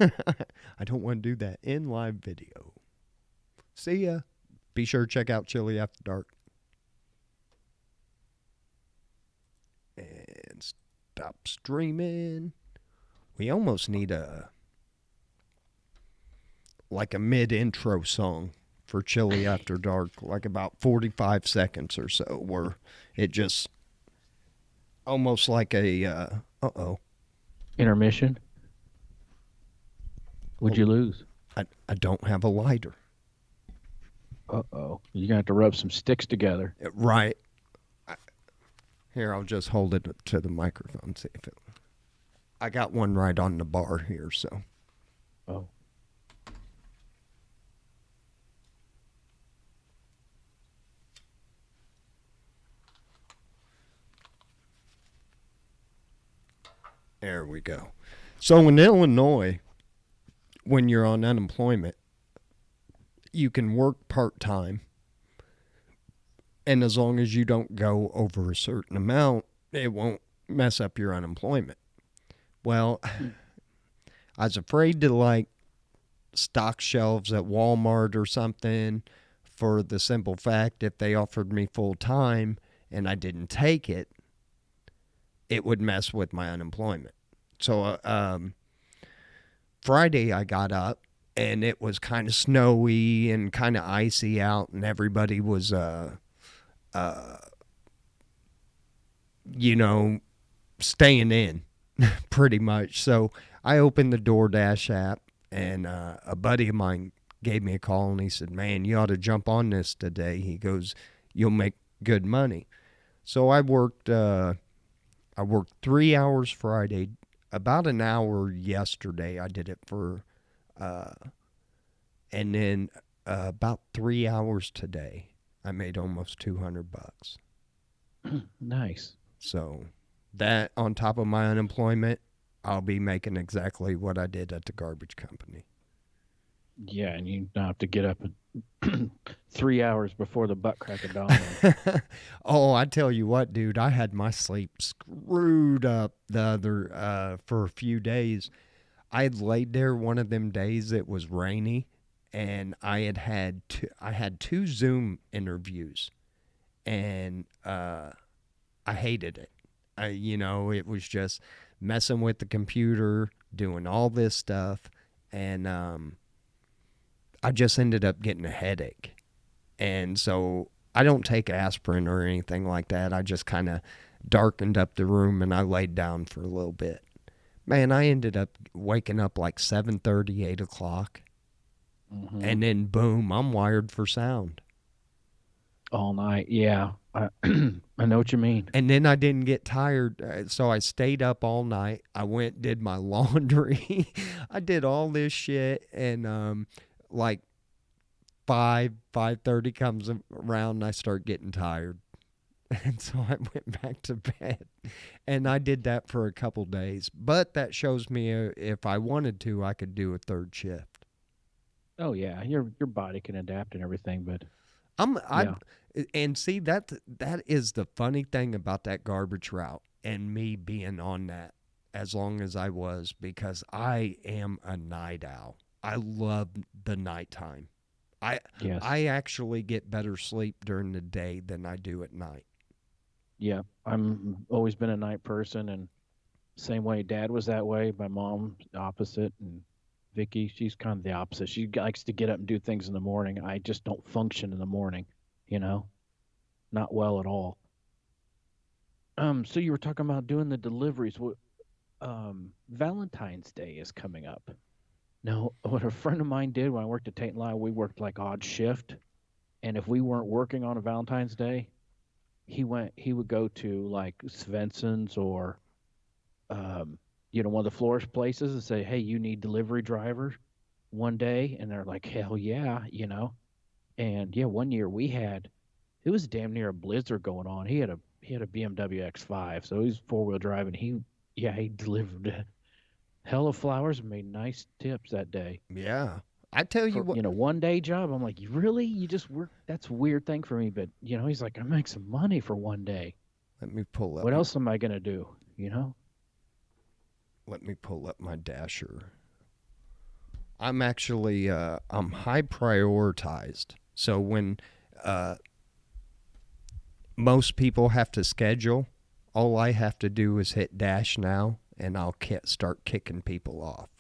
I don't want to do that in live video. See ya. Be sure to check out Chili After Dark. And stop streaming. We almost need a mid intro song for Chili After Dark, like about 45 seconds or so, where it just almost like a Intermission. What'd you lose? I don't have a lighter. Uh-oh. You're gonna have to rub some sticks together. Right. Here, I'll just hold it to the microphone. See if it. I got one right on the bar here, so. Oh. There we go. So in Illinois, when you're on unemployment, you can work part-time, and as long as you don't go over a certain amount, it won't mess up your unemployment. Well, I was afraid to like stock shelves at Walmart or something for the simple fact if they offered me full time and I didn't take it, it would mess with my unemployment. So Friday I got up and it was kind of snowy and kind of icy out, and everybody was you know, staying in pretty much. So I opened the DoorDash app, and a buddy of mine gave me a call, and he said, "Man, you ought to jump on this today." He goes, "You'll make good money." So I worked 3 hours Friday, about an hour yesterday. I did it for, and then about 3 hours today. I made almost $200. Nice. So that on top of my unemployment, I'll be making exactly what I did at the garbage company. Yeah, and you don't have to get up at 3 hours before the butt crack of dawn. Oh, I tell you what, dude, I had my sleep screwed up the other for a few days. I had laid there one of them days it was rainy, and I had two Zoom interviews, and I hated it. It was just messing with the computer, doing all this stuff, and I just ended up getting a headache. And so I don't take aspirin or anything like that. I just kind of darkened up the room and I laid down for a little bit. Man, I ended up waking up like 7:30, 8 o'clock. Mm-hmm. And then boom, I'm wired for sound. All night. Yeah. I know what you mean. And then I didn't get tired, so I stayed up all night. I went, did my laundry. I did all this shit, and like 5:30 comes around, and I start getting tired, and so I went back to bed. And I did that for a couple days, but that shows me if I wanted to, I could do a third shift. Oh yeah, your body can adapt and everything, but I yeah. and see that is the funny thing about that garbage route and me being on that as long as I was, because I am a night owl. I love the nighttime. I Yes. I actually get better sleep during the day than I do at night. Yeah. I'm always been a night person, and same way dad was that way. My mom opposite, and Vicky, she's kind of the opposite. She likes to get up and do things in the morning. I just don't function in the morning, you know, not well at all. So you were talking about doing the deliveries. Valentine's Day is coming up. Now, what a friend of mine did when I worked at Tate and Lyle, we worked like odd shift, and if we weren't working on a Valentine's Day, he would go to like Svensson's or um, one of the florist places and say, "Hey, you need delivery drivers one day," and they're like, "Hell yeah." And yeah, one year it was damn near a blizzard going on. He had a BMW X5, so he was 4-wheel drive, and he delivered a hell of flowers and made nice tips that day Yeah. I tell you for what, one day job. I'm like, you really? You just work? That's a weird thing for me, but he's like, I make some money for one day. let me pull up What else am I gonna do? You know? let me pull up my dasher. I'm actually I'm high prioritized. So when uh most people have to schedule, all I have to do is hit dash now, and I'll start kicking people off.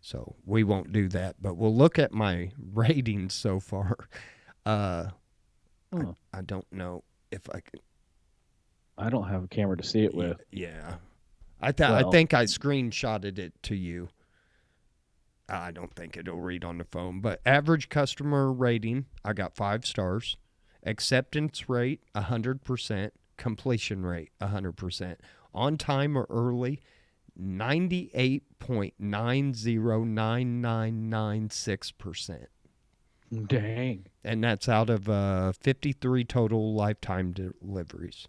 So we won't do that, but we'll look at my ratings so far. Uh, I, Huh. I don't know if I can. I don't have a camera to see it with. Yeah. I Well, think I screenshotted it to you. I don't think it'll read on the phone, but average customer rating, I got 5 stars. Acceptance rate, 100%. Completion rate, 100%. On time or early, 98.909996%. Dang. And that's out of 53 total lifetime deliveries.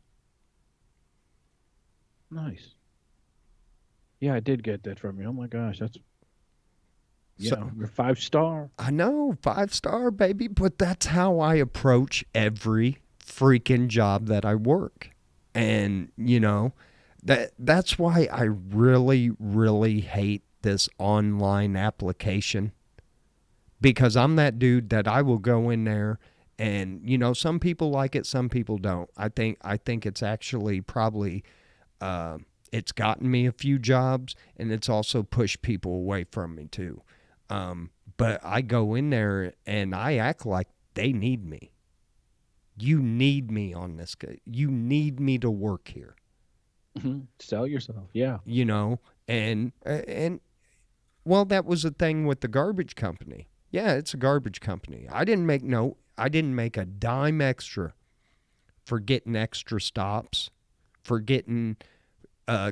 Nice. Yeah, I did get that from you. Oh my gosh, that's So you're 5 star. I know, 5 star, baby, but that's how I approach every freaking job that I work. And, that's why I really, really hate this online application, because I'm that dude that I will go in there and, some people like it, some people don't. I think it's actually probably uh, it's gotten me a few jobs, and it's also pushed people away from me too. But I go in there and I act like they need me. You need me on this. You need me to work here. Sell yourself. Yeah. You know, and well, that was the thing with the garbage company. Yeah, it's a garbage company. I didn't make a dime extra for getting extra stops, for getting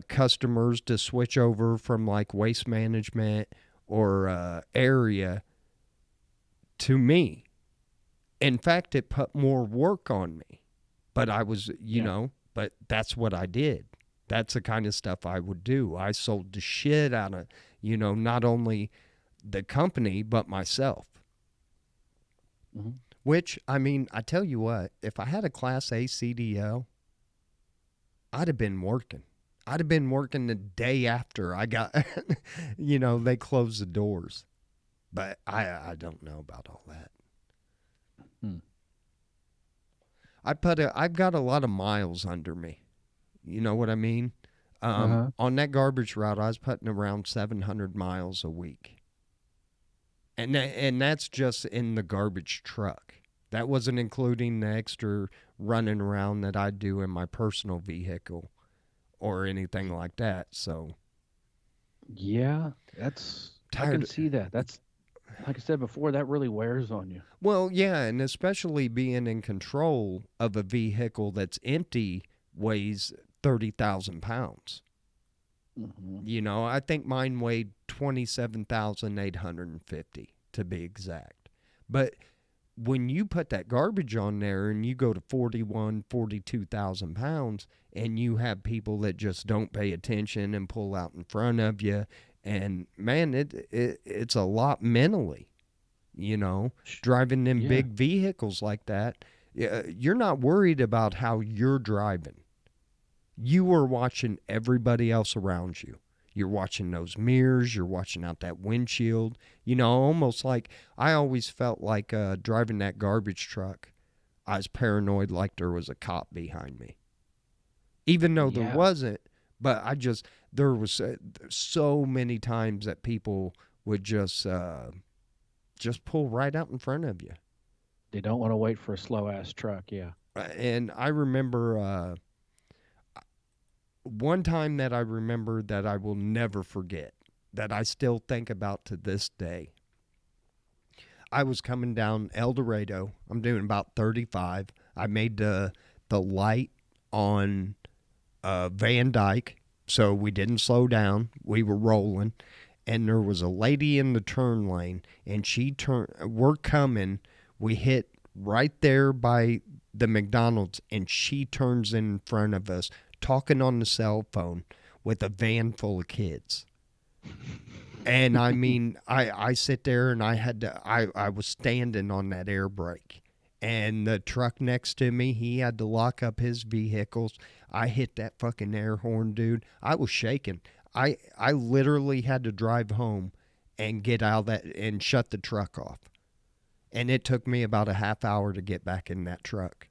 customers to switch over from like waste management or area to me. In fact, it put more work on me. But I was, Yeah. but that's what I did. That's the kind of stuff I would do. I sold the shit out of, not only the company, but myself. Hmm. Which, I mean, I tell you what, if I had a Class A CDL, I'd have been working. I'd have been working the day after I got, they closed the doors. But I don't know about all that. Hmm. I've got a lot of miles under me. You know what I mean? Uh-huh. On that garbage route, I was putting around 700 miles a week, and that's just in the garbage truck. That wasn't including the extra running around that I do in my personal vehicle or anything like that. So Yeah, that's I can tired. see that. That's like I said before, that really wears on you. Well, yeah, and especially being in control of a vehicle that's empty weighs 30,000 pounds. Hmm. I think mine weighed 27,850 to be exact. But when you put that garbage on there and you go to 41, 42,000 pounds, and you have people that just don't pay attention and pull out in front of you, and man, it's a lot mentally, you know, driving them Yeah. big vehicles like that. You're not worried about how you're driving. You are watching everybody else around you. You're watching those mirrors. You're watching out that windshield. Almost like I always felt like driving that garbage truck. I was paranoid like there was a cop behind me, even though there Yeah. wasn't. But there was so many times that people would just pull right out in front of you. They don't want to wait for a slow ass truck. Yeah. And I remember one time that I remember that I will never forget, that I still think about to this day. I was coming down El Dorado. I'm doing about 35. I made the light on Van Dyke, so we didn't slow down. We were rolling, and there was a lady in the turn lane, and she turned. We're coming. We hit right there by the McDonald's, and she turns in front of us, talking on the cell phone with a van full of kids. And I mean, I sit there and I was standing on that air brake. And the truck next to me, he had to lock up his vehicles. I hit that fucking air horn, dude. I was shaking. I literally had to drive home and get out of that and shut the truck off. And it took me about a half hour to get back in that truck.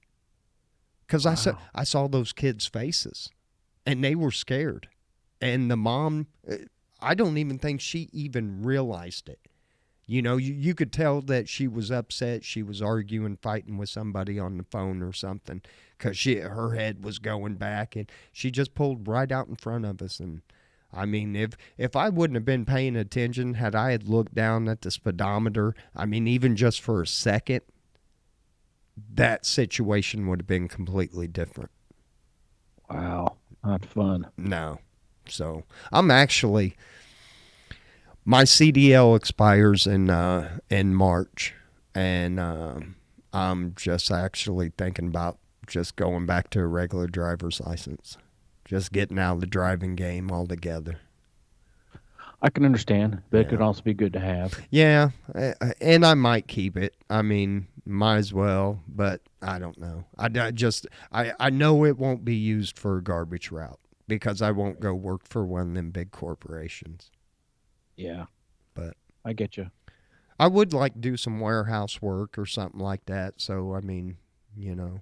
Because Wow. I saw those kids' faces and they were scared. And the mom, I don't even think she even realized it. You could tell that she was upset. She was arguing, fighting with somebody on the phone or something, because her head was going back, and she just pulled right out in front of us. And I mean, if I wouldn't have been paying attention, had I had looked down at the speedometer, I mean, even just for a second, that situation would have been completely different. Wow, not fun. No. So I'm actually, my CDL expires in March, and I'm just actually thinking about just going back to a regular driver's license, just getting out of the driving game altogether. I can understand, but it Yeah. could also be good to have. Yeah, and I might keep it. I mean, might as well, but I don't know. I know it won't be used for a garbage route because I won't go work for one of them big corporations. Yeah, But I get you. I would like to do some warehouse work or something like that. So I mean, you know,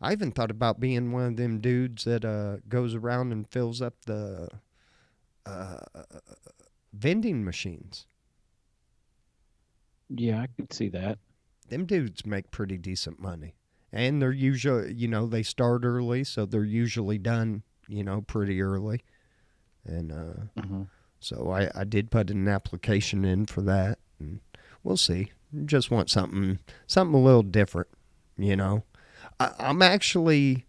I even thought about being one of them dudes that goes around and fills up the uh, vending machines. Yeah, I could see that. Them dudes make pretty decent money. And they're usually, they start early, so they're usually done, pretty early. And Hmm. so I did put an application in for that, and we'll see. Just want something a little different, you know. I'm actually,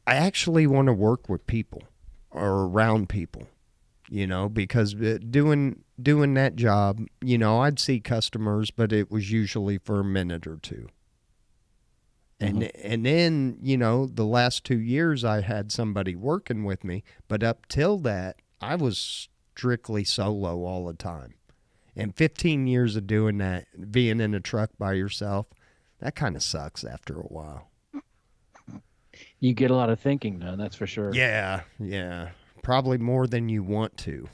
I actually want to work with people or around people, because doing that job, I'd see customers, but it was usually for a minute or two. Hmm. And then, the last 2 years I had somebody working with me, but up till that, I was strictly solo all the time. And 15 years of doing that, being in a truck by yourself, that kind of sucks after a while. You get a lot of thinking done, that's for sure. Yeah, yeah. Probably more than you want to.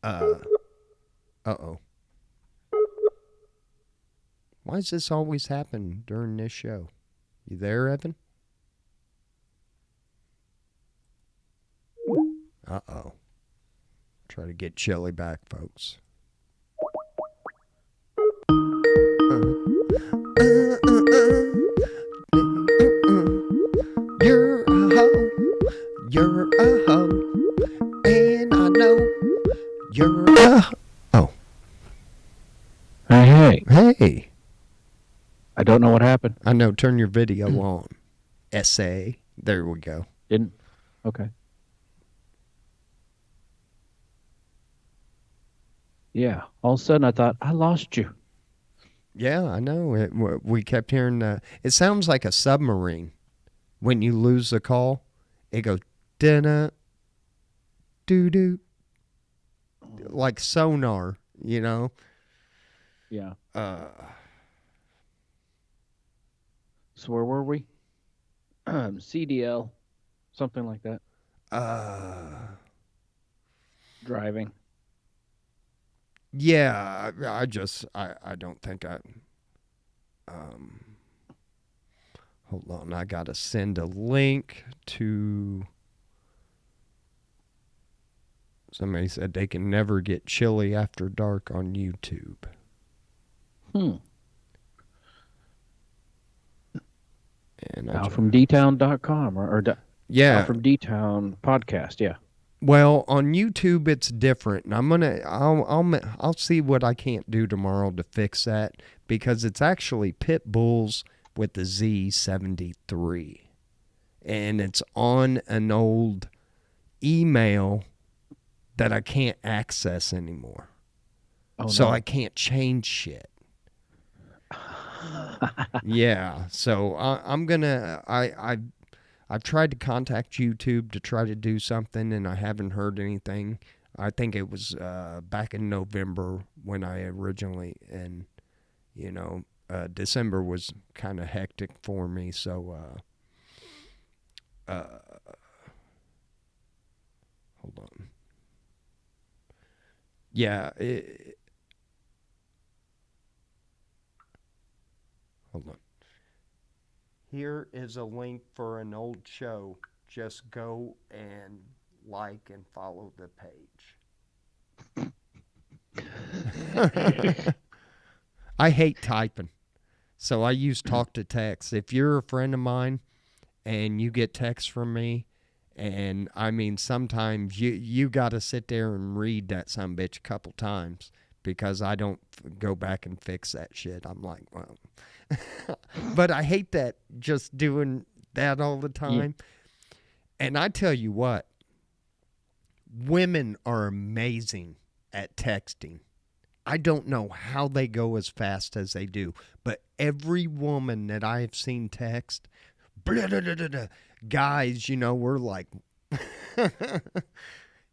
Uh oh. Why does this always happen during this show? You there, Evan? Uh oh. Try to get Chili back, folks. You're a hoe. You're a hoe. And I know you're a. Oh. Hey, Hey. I don't know what happened. I know. Turn your video on. Essay. There we go. Didn't. Okay. Yeah. All of a sudden, I thought I lost you. Yeah, I know. We kept hearing. It sounds like a submarine. When you lose the call, it goes da doo doo, like sonar. Yeah. Uh, So where were we? CDL, something like that. uh, Driving. yeah. I don't think I. Um, hold on, I gotta send a link to. Somebody said they can never get Chili After Dark on YouTube. Hmm. And AlfromDtown.com or yeah. AlfromDtown podcast. Yeah. Well, on YouTube it's different, and I'll see what I can't do tomorrow to fix that because it's actually pit bulls with the Z73, and it's on an old email that I can't access anymore, Oh so no. I can't change shit. Yeah, so I'm gonna I've tried to contact YouTube to try to do something, and I haven't heard anything. I think it was back in November when I originally, and December was kind of hectic for me. So hold on. Yeah, hold on. Here is a link for an old show. Just go and like and follow the page. I hate typing. So I use talk to text. If you're a friend of mine and you get text from me, and I mean, sometimes you got to sit there and read that son bitch a couple times because I don't go back and fix that shit. I'm like, well, but I hate that just doing that all the Yeah. time. And I tell you what, women are amazing at texting. I don't know how they go as fast as they do, but every woman that I have seen text, blah, blah, blah, blah, blah, guys, we're like,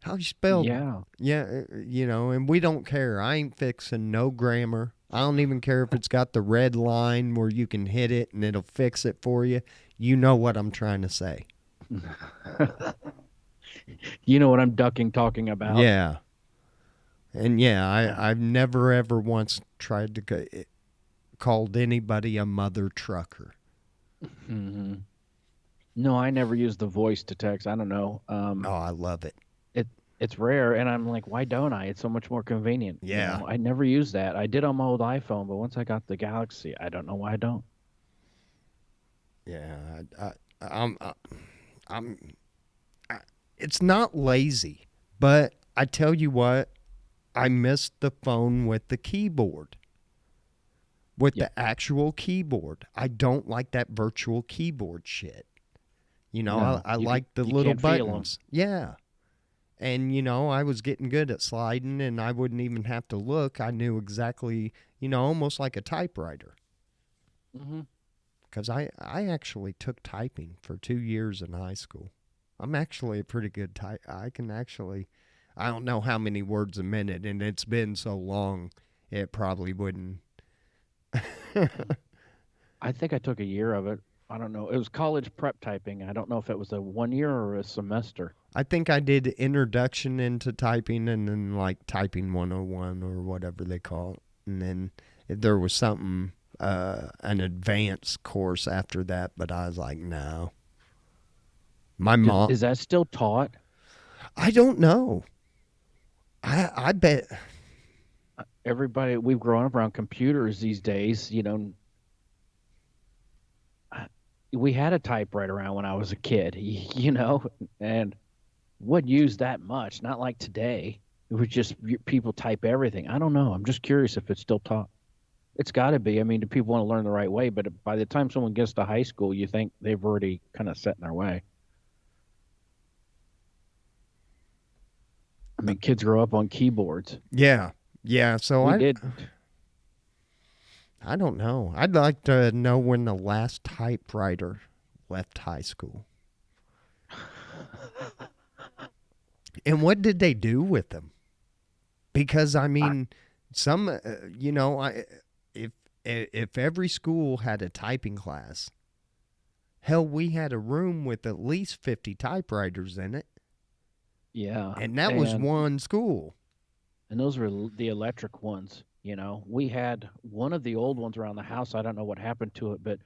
how you spell? Yeah. Yeah, and we don't care. I ain't fixing no grammar. I don't even care if it's got the red line where you can hit it and it'll fix it for you. You know what I'm trying to say. You know what I'm ducking talking about. Yeah. And yeah, I've never ever once tried to called anybody a mother trucker. Hmm. No, I never use the voice to text. I don't know. Oh, I love it. It's rare, and I'm like, why don't I? It's so much more convenient. Yeah. I never use that. I did on my old iPhone, but once I got the Galaxy, I don't know why I don't. Yeah, I'm, I'm, I, it's not lazy, but I tell you what, I miss the phone with the keyboard, with Yeah. the actual keyboard. I don't like that virtual keyboard shit. No, I you like the you little can't feel them. buttons. Yeah. And, I was getting good at sliding and I wouldn't even have to look. I knew exactly, almost like a typewriter. Hmm. Because I actually took typing for 2 years in high school. I'm actually a pretty good type. I don't know how many words a minute, and it's been so long, it probably wouldn't. I think I took a year of it. I don't know. It was college prep typing. I don't know if it was a 1 year or a semester. I think I did introduction into typing and then like typing 101 or whatever they call it. And then there was something, an advanced course after that, but I was like, no. My mom, Is that still taught? I don't know. I bet. Everybody, we've grown up around computers these days. We had a typewriter around when I was a kid, and wouldn't use that much. Not like today. It was just people type everything. I don't know. I'm just curious if it's still taught. It's got to be. I mean, do people want to learn the right way? But by the time someone gets to high school, you think they've already kind of set in their way. I mean, kids grow up on keyboards. Yeah. Yeah. So We did. I don't know. I'd like to know when the last typewriter left high school. And what did they do with them? Because I mean, some if every school had a typing class, hell, we had a room with at least 50 typewriters in it, Yeah, and that was one school. and those were the electric ones. We had one of the old ones around the house. I don't know what happened to it, but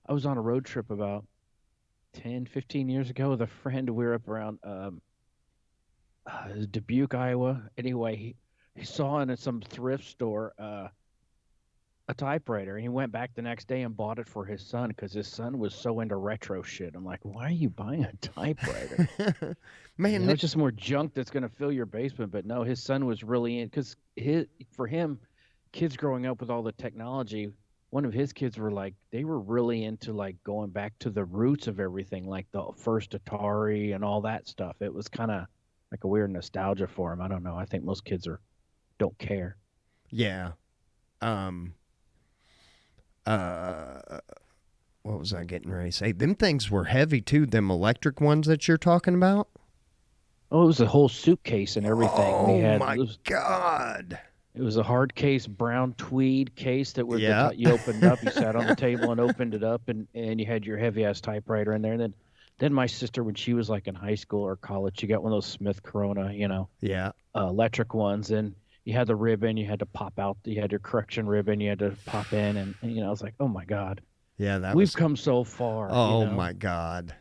I was on a road trip about 10, 15 years ago with a friend. We were up around Dubuque, Iowa. Anyway, he saw in some thrift store a typewriter, and he went back the next day and bought it for his son because his son was so into retro shit. I'm like, why are you buying a typewriter? Man, It's just more junk that's going to fill your basement. But no, his son was really in because for him, kids growing up with all the technology, one of his kids were like, they were really into like going back to the roots of everything, like the first Atari and all that stuff. It was kind of like a weird nostalgia for him. I don't know. I think most kids don't care. yeah. What was I getting ready to say? Them things were heavy too. Them electric ones that you're talking about. Oh, it was a whole suitcase and everything. We Oh had my God. it was a hard case, brown tweed case that was Yeah. you opened up. You sat on the table and opened it up, and you had your heavy ass typewriter in there. And then my sister, when she was like in high school or college, she got one of those Smith Corona, Yeah. electric ones, and you had the ribbon. You had to pop out. You had your correction ribbon. You had to pop in, and I was like, oh my God, Yeah. That we've was. come so far. Oh my God.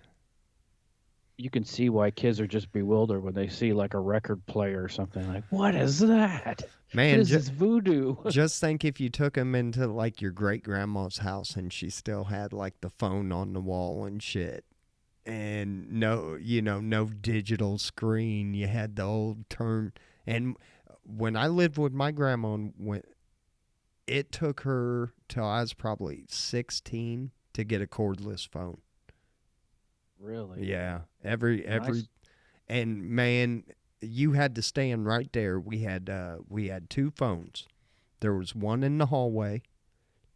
you can see why kids are just bewildered when they see like a record player or something like, what is that? Man, This is voodoo. just think if you took him into like your great grandma's house and she still had like the phone on the wall and shit. And no, no digital screen. You had the old turn. And when I lived with my grandma, when it took her till I was probably 16 to get a cordless phone. Really? Yeah, Nice. and man, you had to stand right there. We had two phones. There was one in the hallway,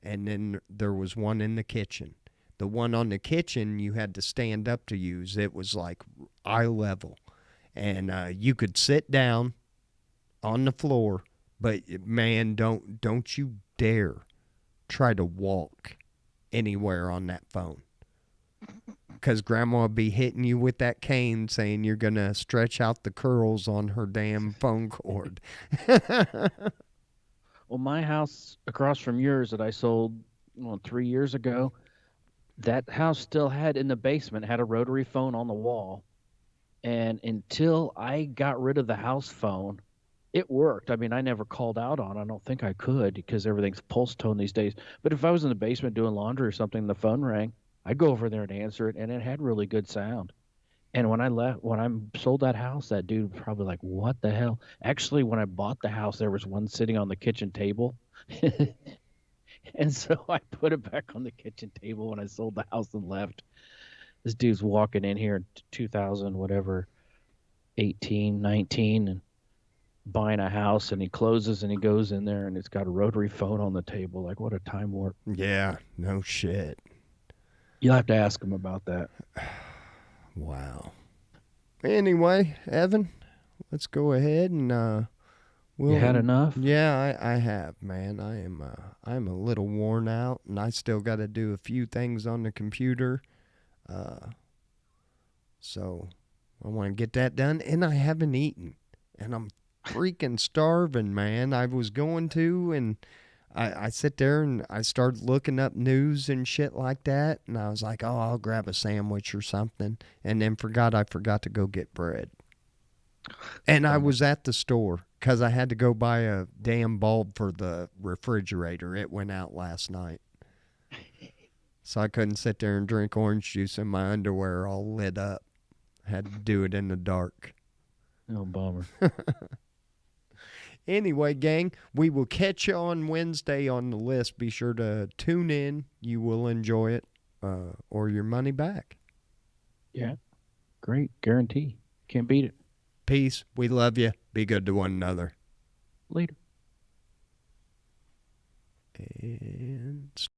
and then there was one in the kitchen. The one on the kitchen you had to stand up to use. It was like eye level, and you could sit down on the floor, but man, don't you dare try to walk anywhere on that phone. Because grandma would be hitting you with that cane saying you're going to stretch out the curls on her damn phone cord. Well, my house across from yours that I sold 3 years ago, that house still had in the basement had a rotary phone on the wall. And until I got rid of the house phone, it worked. I mean, I never called out on it. I don't think I could because everything's pulse tone these days. But if I was in the basement doing laundry or something, the phone rang, I'd go over there and answer it, and it had really good sound. And when I sold that house, that dude was probably like, "What the hell?" Actually, when I bought the house, there was one sitting on the kitchen table, and so I put it back on the kitchen table when I sold the house and left. This dude's walking in here in 2000, whatever, 18, 19, and buying a house, and he closes and he goes in there, and it's got a rotary phone on the table. Like, what a time warp! Yeah, no shit. You'll have to ask him about that. Wow. Anyway, Evan, let's go ahead and You had we'll. enough? Yeah, I have, man. I'm a little worn out, and I still got to do a few things on the computer. Uh, so I want to get that done, and I haven't eaten, and I'm freaking starving, man. I was going to, and I sit there and I started looking up news and shit like that, and I was like, oh, I'll grab a sandwich or something, and then I forgot to go get bread. And I Bummer. was at the store because I had to go buy a damn bulb for the refrigerator. It went out last night. So I couldn't sit there and drink orange juice in my underwear all lit up. Had to do it in the dark. Oh, bummer. Anyway, gang, we will catch you on Wednesday on the list. Be sure to tune in. You will enjoy it or your money back. Yeah, great. Guarantee. Can't beat it. Peace. We love you. Be good to one another. Later. And